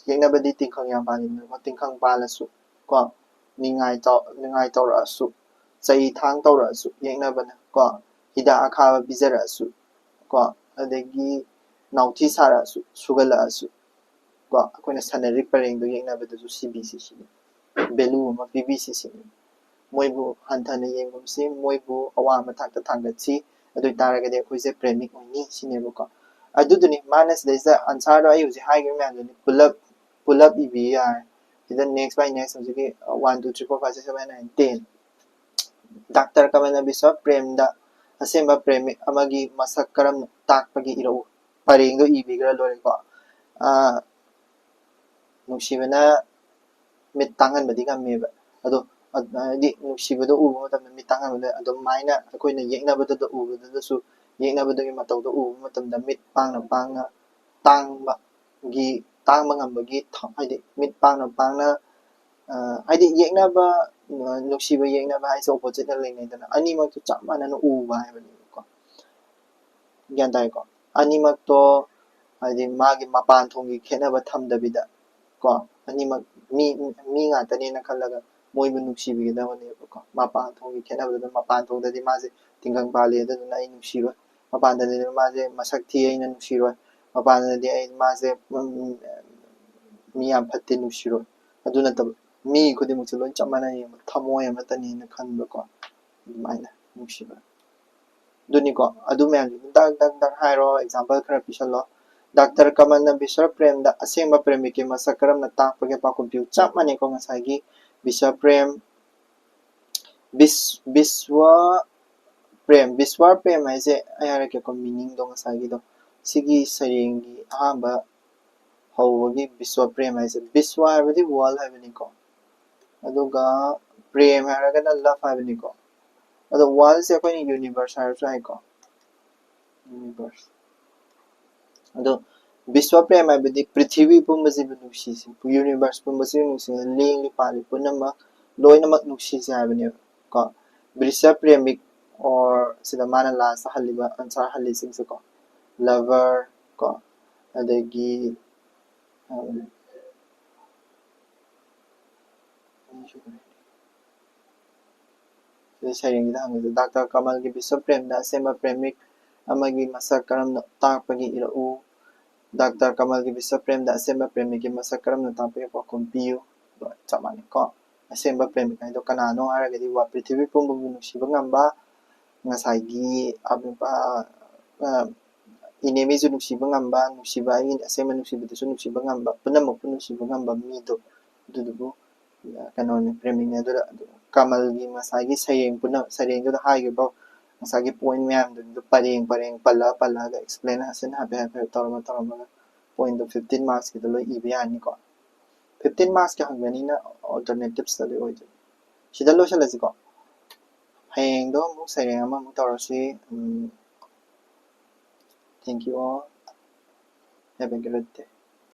ꯌꯦꯛꯅꯕꯗꯤ ꯇꯤꯡꯈꯪ ꯌꯥꯝ ꯄꯥꯜꯂꯤꯗꯅꯀꯣ ꯇꯤꯡꯈꯪ ꯄꯥꯜꯂꯁꯨ ꯀꯣ ꯅꯤꯡꯉꯥꯏ ꯇꯧꯔꯛꯑꯁꯨ ꯆꯩ ꯊꯥꯡ ꯇꯧꯔꯛꯑꯁꯨ ꯌꯦꯛꯅꯕꯅ ꯀꯣ ꯍꯤꯗꯥꯛ ꯑꯈꯥꯕ ꯄꯤꯖꯔꯛꯑꯁꯨ ꯀꯣ ꯑꯗꯒꯤ ꯅꯥꯎꯊꯤ ꯁꯥꯔꯛꯑꯁꯨ ꯁꯨꯒꯠꯂꯛꯑꯁꯨ ꯀꯣ ꯑꯩꯈꯣꯏꯅ ꯁꯥꯟꯅꯔꯤꯕ ꯄꯔꯦꯡꯗꯣ ꯌꯦꯛꯅꯕꯗꯁꯨ ꯁꯤꯕꯤꯁꯤ ꯁꯤꯅꯤ ꯚꯦꯂꯨ ꯑꯃ ꯄꯤꯕꯤꯁꯤ ꯁꯤꯅꯤ ꯃꯣꯏꯕꯨ ꯍꯟꯊꯅ ꯌꯦꯡꯒꯨꯝꯁꯤ ꯃꯣꯏꯕꯨ ꯑꯋꯥꯡꯕ ꯊꯥꯛꯇ ꯊꯥꯡꯒꯠꯁꯤ ꯑꯗꯨ ꯑꯣꯏꯇꯥꯔꯒꯗꯤ ꯑꯩꯈꯣꯏꯁꯦ ꯄ꯭ꯔꯦꯃꯤꯛ ꯑꯣꯏꯅꯤ ꯁꯤꯅꯦꯕꯀꯣ ꯑꯗꯨꯗꯨꯅꯤ ꯃꯥꯅ ꯁꯤꯗꯩꯁꯤꯗ ꯑꯟꯁꯥꯔꯗꯣ ꯑꯩ ꯍꯧꯖꯤꯛ ꯍꯥꯏꯈꯤꯕ ꯃꯌꯥꯝꯗꯨꯅꯤ ꯄꯨꯂꯞ ꯏꯕꯤ ꯌꯥꯔꯦ ꯁꯤꯗ ꯅꯦꯛꯁ ꯕꯥꯏ ꯅꯦꯛꯁ ꯍꯧꯖꯤꯛꯀꯤ 1 2 3 4 5 6 7 8 9 10 ꯗꯥꯛꯇꯔ ꯀꯃꯜꯅ ꯕꯤꯁ꯭ꯋ ꯄ꯭ꯔꯦꯝꯗ ꯑꯁꯦꯡꯕ ꯄ꯭ꯔꯦꯃꯤꯛ ꯑꯃꯒꯤ ꯃꯁꯛ ꯀꯔꯝꯅ ꯇꯥꯛꯄꯒꯤ ꯏꯔꯧ ꯄꯔꯦꯡꯗꯣ ꯏꯕꯤꯈ꯭ꯔ ꯂꯣꯏꯔꯦꯀꯣ ꯅꯨꯡꯁꯤꯕꯅ ꯃꯤꯠ ꯇꯥꯡꯍꯟꯕꯗꯤ ꯉꯝꯃꯦꯕ ꯑꯗꯣ ꯍꯥꯏꯗꯤ ꯅꯨꯡꯁꯤꯕꯗꯣ ꯎꯕ ꯃꯇꯝꯗ ꯃꯤꯠ ꯇꯥꯡꯍꯟꯕꯗ ꯑꯗꯨꯃꯥꯏꯅ ꯑꯩꯈꯣꯏꯅ ꯌꯦꯛꯅꯕꯗꯨꯗ ꯎꯕꯗꯨꯗꯁꯨ ꯌꯦꯛꯅꯕꯗꯨꯒꯤ ꯃꯇꯧꯗꯣ ꯎꯕ ꯃꯇꯝꯗ ꯃꯤꯠ ꯄꯥꯡꯅ ꯇꯥꯡꯕ ꯉꯝꯕꯒꯤ ꯍꯥꯏꯗꯤ ꯃꯤꯠ ꯄꯥꯡꯅ ꯍꯥꯏꯗꯤ ꯌꯦꯛꯅꯕ ꯅꯨꯡꯁꯤꯕ ꯌꯦꯛꯅꯕ ꯍꯥꯏꯁꯦ ꯑꯣꯄꯣꯖꯤꯠꯅ ꯂꯩꯅꯩꯗꯅ ꯑꯅꯤꯃꯛꯇꯣ ꯆꯞ ꯃꯥꯟꯅꯅ ꯎꯕ ꯍꯥꯏꯕꯅꯦꯕꯀꯣ ꯒ꯭ꯌꯥꯟ ꯇꯥꯏꯀꯣ ꯑꯅꯤꯃꯛꯇꯣ ꯍꯥꯏꯗꯤ ꯃꯥꯒꯤ ꯃꯄꯥꯟ ꯊꯣꯡꯒꯤ ꯈꯦꯠꯅꯕ ꯊꯝꯗꯕꯤꯗ ꯀꯣ ꯑꯅꯤꯃꯛ ꯃꯤ ꯉꯥꯛꯇꯅꯦꯅ ꯈꯜꯂꯒ ꯃꯣꯏꯕꯨ ꯅꯨꯡꯁꯤꯕꯤꯒꯗꯕꯅꯦꯕꯀꯣ ꯃꯄꯥꯟ ꯊꯣꯡꯒꯤ ꯈꯦꯠꯅꯕꯗꯨꯅ ꯃꯄꯥꯟ ꯊꯣꯡꯗꯗꯤ ꯃꯥꯁꯦ ꯇꯤꯡꯈꯪ ꯄꯥꯜꯂꯤ ꯑꯗꯨꯗꯨꯅ ꯑꯩ ꯅꯨꯡꯁꯤꯔꯣꯏ ꯃꯄꯥꯟꯗꯗꯤ ꯃꯥꯁꯦ ꯃꯁꯛ ꯊꯤ ꯑꯩꯅ ꯅꯨꯡꯁꯤꯔꯣꯏ ꯃꯄꯥꯟꯗꯗꯤ ꯃꯥꯁꯦ ꯃꯤ ꯌꯥꯝ ꯐꯠꯇꯦ ꯅꯨꯡꯁꯤꯔꯣꯏ ꯑꯗꯨ ꯅꯠꯇꯕ ꯃꯤ ꯈꯨꯗꯤꯡꯃꯛꯁꯦ ꯂꯣꯏ ꯆꯞ ꯃꯥꯟꯅ ꯌꯦꯡꯕ ꯊꯃꯣꯏ ꯑꯃꯠꯇꯅꯦꯅ ꯈꯟꯕꯀꯣ ꯑꯗꯨꯃꯥꯏꯅ ꯅꯨꯡꯁꯤꯕ ꯑꯗꯨꯅꯤꯀꯣ ꯑꯗꯨ ꯃꯌꯥꯝꯁꯨ ꯗꯛ ꯍꯥꯏꯔꯣ ꯑꯦꯛꯖꯥꯝꯄꯜ ꯈꯔ ꯄꯤꯁꯜꯂꯣ ꯗꯥꯛꯇꯔ ꯀꯃꯜꯅ ꯕꯤꯁ꯭ꯋ ꯄ꯭ꯔꯦꯝꯗ ꯑꯁꯦꯡꯕ ꯄ꯭ꯔꯦꯃꯤꯛꯀꯤ ꯃꯁꯛ ꯀꯔꯝꯅ ꯇꯥꯛꯄꯒꯦ ꯄꯥꯎꯈꯨꯝ ꯄꯤꯌꯨ ꯆꯞ ꯃꯥꯟꯅꯩꯀꯣ ꯉꯁꯥꯏꯒꯤ ꯕꯤꯁ꯭ꯋ ꯄ꯭ꯔꯦꯝ ꯕꯤꯁ꯭ꯋ ꯄ꯭ꯔꯦꯝ ꯍꯥꯏꯁꯦ ꯑꯩ ꯍꯥꯏꯔꯛꯀꯦꯀꯣ ꯃꯤꯅꯤꯡꯗꯣ ꯉꯁꯥꯏꯒꯤꯗꯣ ꯁꯤꯒꯤ ꯁꯩꯔꯦꯡꯒꯤ ꯑꯍꯥꯟꯕ ꯍꯧꯕꯒꯤ ꯕꯤꯁ꯭ꯋ ꯄ꯭ꯔꯦꯝ ꯍꯥꯏꯁꯦ ꯕꯤꯁ꯭ꯋ ꯍꯥꯏꯕꯗꯤ ꯋꯥꯔꯜ ꯍꯥꯏꯕꯅꯤꯀꯣ ꯑꯗꯨꯒ ꯄ꯭ꯔꯦꯝ ꯍꯥꯏꯔꯒꯅ ꯂꯚ ꯍꯥꯏꯕꯅꯤꯀꯣ ꯑꯗꯣ ꯋꯥꯔꯜꯁꯦ ꯑꯩꯈꯣꯏꯅ ꯌꯨꯅꯤꯚꯔꯁ ꯍꯥꯏꯔꯁꯨ ꯌꯥꯏꯀꯣ ꯌꯨꯅꯤꯚꯔꯁ ꯑꯗꯣ ꯕꯤꯁ꯭ꯋ ꯄ꯭ꯔꯦꯝ ꯍꯥꯏꯕꯗꯤ ꯄ꯭ꯔꯤꯊꯤꯕꯤ ꯄꯨꯝꯕꯁꯤꯕꯨ ꯅꯨꯡꯁꯤꯁꯤ ꯌꯨꯅꯤꯚꯔꯁ ꯄꯨꯝꯕꯁꯤꯕꯨ ꯅꯨꯡꯁꯤꯅ ꯂꯦꯡꯂꯤ ꯄꯥꯜꯂꯤ ꯄꯨꯝꯅꯃꯛ ꯂꯣꯏꯅꯃꯛ ꯅꯨꯡꯁꯤꯁꯤ ꯍꯥꯏꯕꯅꯦꯕ ꯀꯣ ꯕꯤꯁ꯭ꯋ ꯄ꯭ꯔꯦꯃꯤꯛ ꯑꯣꯔ ꯁꯤꯗ ꯃꯥꯅ ꯂꯥꯁꯇ ꯍꯜꯂꯤꯕ ꯑꯟꯁꯥꯔ ꯍꯜꯂꯤꯁꯤꯡꯁꯦ ꯀꯣ ꯂꯚꯔ ꯀꯣ ꯑꯗꯒꯤ ꯁꯩꯔꯦꯡꯁꯤꯗ ꯍꯪꯉꯤꯁꯦ ꯗꯥꯛꯇꯔ ꯀꯃꯜꯒꯤ ꯕꯤꯁ꯭ꯋ ꯄ꯭ꯔꯦꯝꯗ ꯑꯁꯦꯡꯕ ꯄ꯭ꯔꯦꯃꯤꯛ ꯑꯃꯒꯤ ꯃꯁꯛ ꯀꯔꯝꯅ ꯇꯥꯛꯄꯒꯤ ꯏꯔꯛꯎ ꯗꯥꯛꯇꯔ ꯀꯃꯜꯒꯤ ꯕꯤꯁ꯭ꯋ ꯄ꯭ꯔꯦꯝꯗ ꯑꯁꯦꯡꯕ ꯄ꯭ꯔꯦꯃꯤꯛꯀꯤ ꯃꯁꯛ ꯀꯔꯝꯅ ꯇꯥꯛꯄꯒꯤ ꯄꯥꯎꯈꯨꯝ ꯄꯤꯌꯨ ꯆꯞ ꯃꯥꯟꯅꯩ ꯀꯣ ꯑꯁꯦꯡꯕ ꯄ꯭ꯔꯦꯃꯤꯛ ꯍꯥꯏꯗꯣ ꯀꯅꯥꯅꯣ ꯍꯥꯏꯔꯒꯗꯤ ꯄ꯭ꯔꯤꯊꯤꯕꯤ ꯄꯨꯝꯕꯕꯨ ꯅꯨꯡꯁꯤꯕ ꯉꯝꯕ ꯉꯁꯥꯏꯒꯤ ꯏꯅꯦꯃꯤꯁꯨ ꯅꯨꯡꯁꯤꯕ ꯉꯝꯕ ꯅꯨꯡꯁꯤꯕ ꯑꯩꯒꯤ ꯑꯁꯦꯡꯕ ꯅꯨꯡꯁꯤꯕꯗꯁꯨ ꯅꯨꯡꯁꯤꯕ ꯉꯝꯕ ꯄꯨꯝꯅꯃꯛꯄꯨ ꯅꯨꯡꯁꯤꯕ ꯉꯝꯕ ꯃꯤꯗꯣ ꯑꯗꯨꯗꯨꯕꯨ ꯀꯩꯅꯣꯅꯤ ꯄ꯭ꯔꯦꯃꯤꯛꯅꯤ ꯑꯗꯨꯗ ꯀꯃꯜꯒꯤ ꯉꯁꯥꯏꯒꯤ ꯁꯩꯔꯦꯡꯗꯨꯗ ꯍꯥꯏꯈꯤꯕ ꯉꯁꯥꯏꯒꯤ ꯄꯣꯏꯟ ꯃꯌꯥꯝꯗꯨ ꯄꯔꯦꯡ ꯄꯜꯂꯒ ꯑꯦꯛꯁꯄ꯭ꯂꯦꯅꯦꯁꯟ ꯍꯥꯏꯐꯦꯠ ꯇꯧꯔꯝꯃꯒ ꯄꯣꯏꯟꯗꯣ 15 ꯃꯥꯔꯛꯁꯀꯤꯗ ꯂꯣꯏ ꯏꯕ ꯌꯥꯅꯤꯀꯣ 15 ꯃꯥꯔꯛꯁꯀꯤ ꯍꯪꯕꯅꯤꯅ ꯑꯜꯇꯔꯅꯦꯇꯤꯞꯁꯇ ꯂꯣꯏ ꯑꯣꯏꯗꯣꯏ ꯁꯤꯗ ꯂꯣꯏꯁꯤꯜꯂꯁꯤꯀꯣ ꯍꯌꯦꯡꯗꯣ ꯑꯃꯨꯛ ꯁꯩꯔꯦꯡ ꯑꯃꯃꯨꯛ ꯇꯧꯔꯁꯤ thank you all have a great day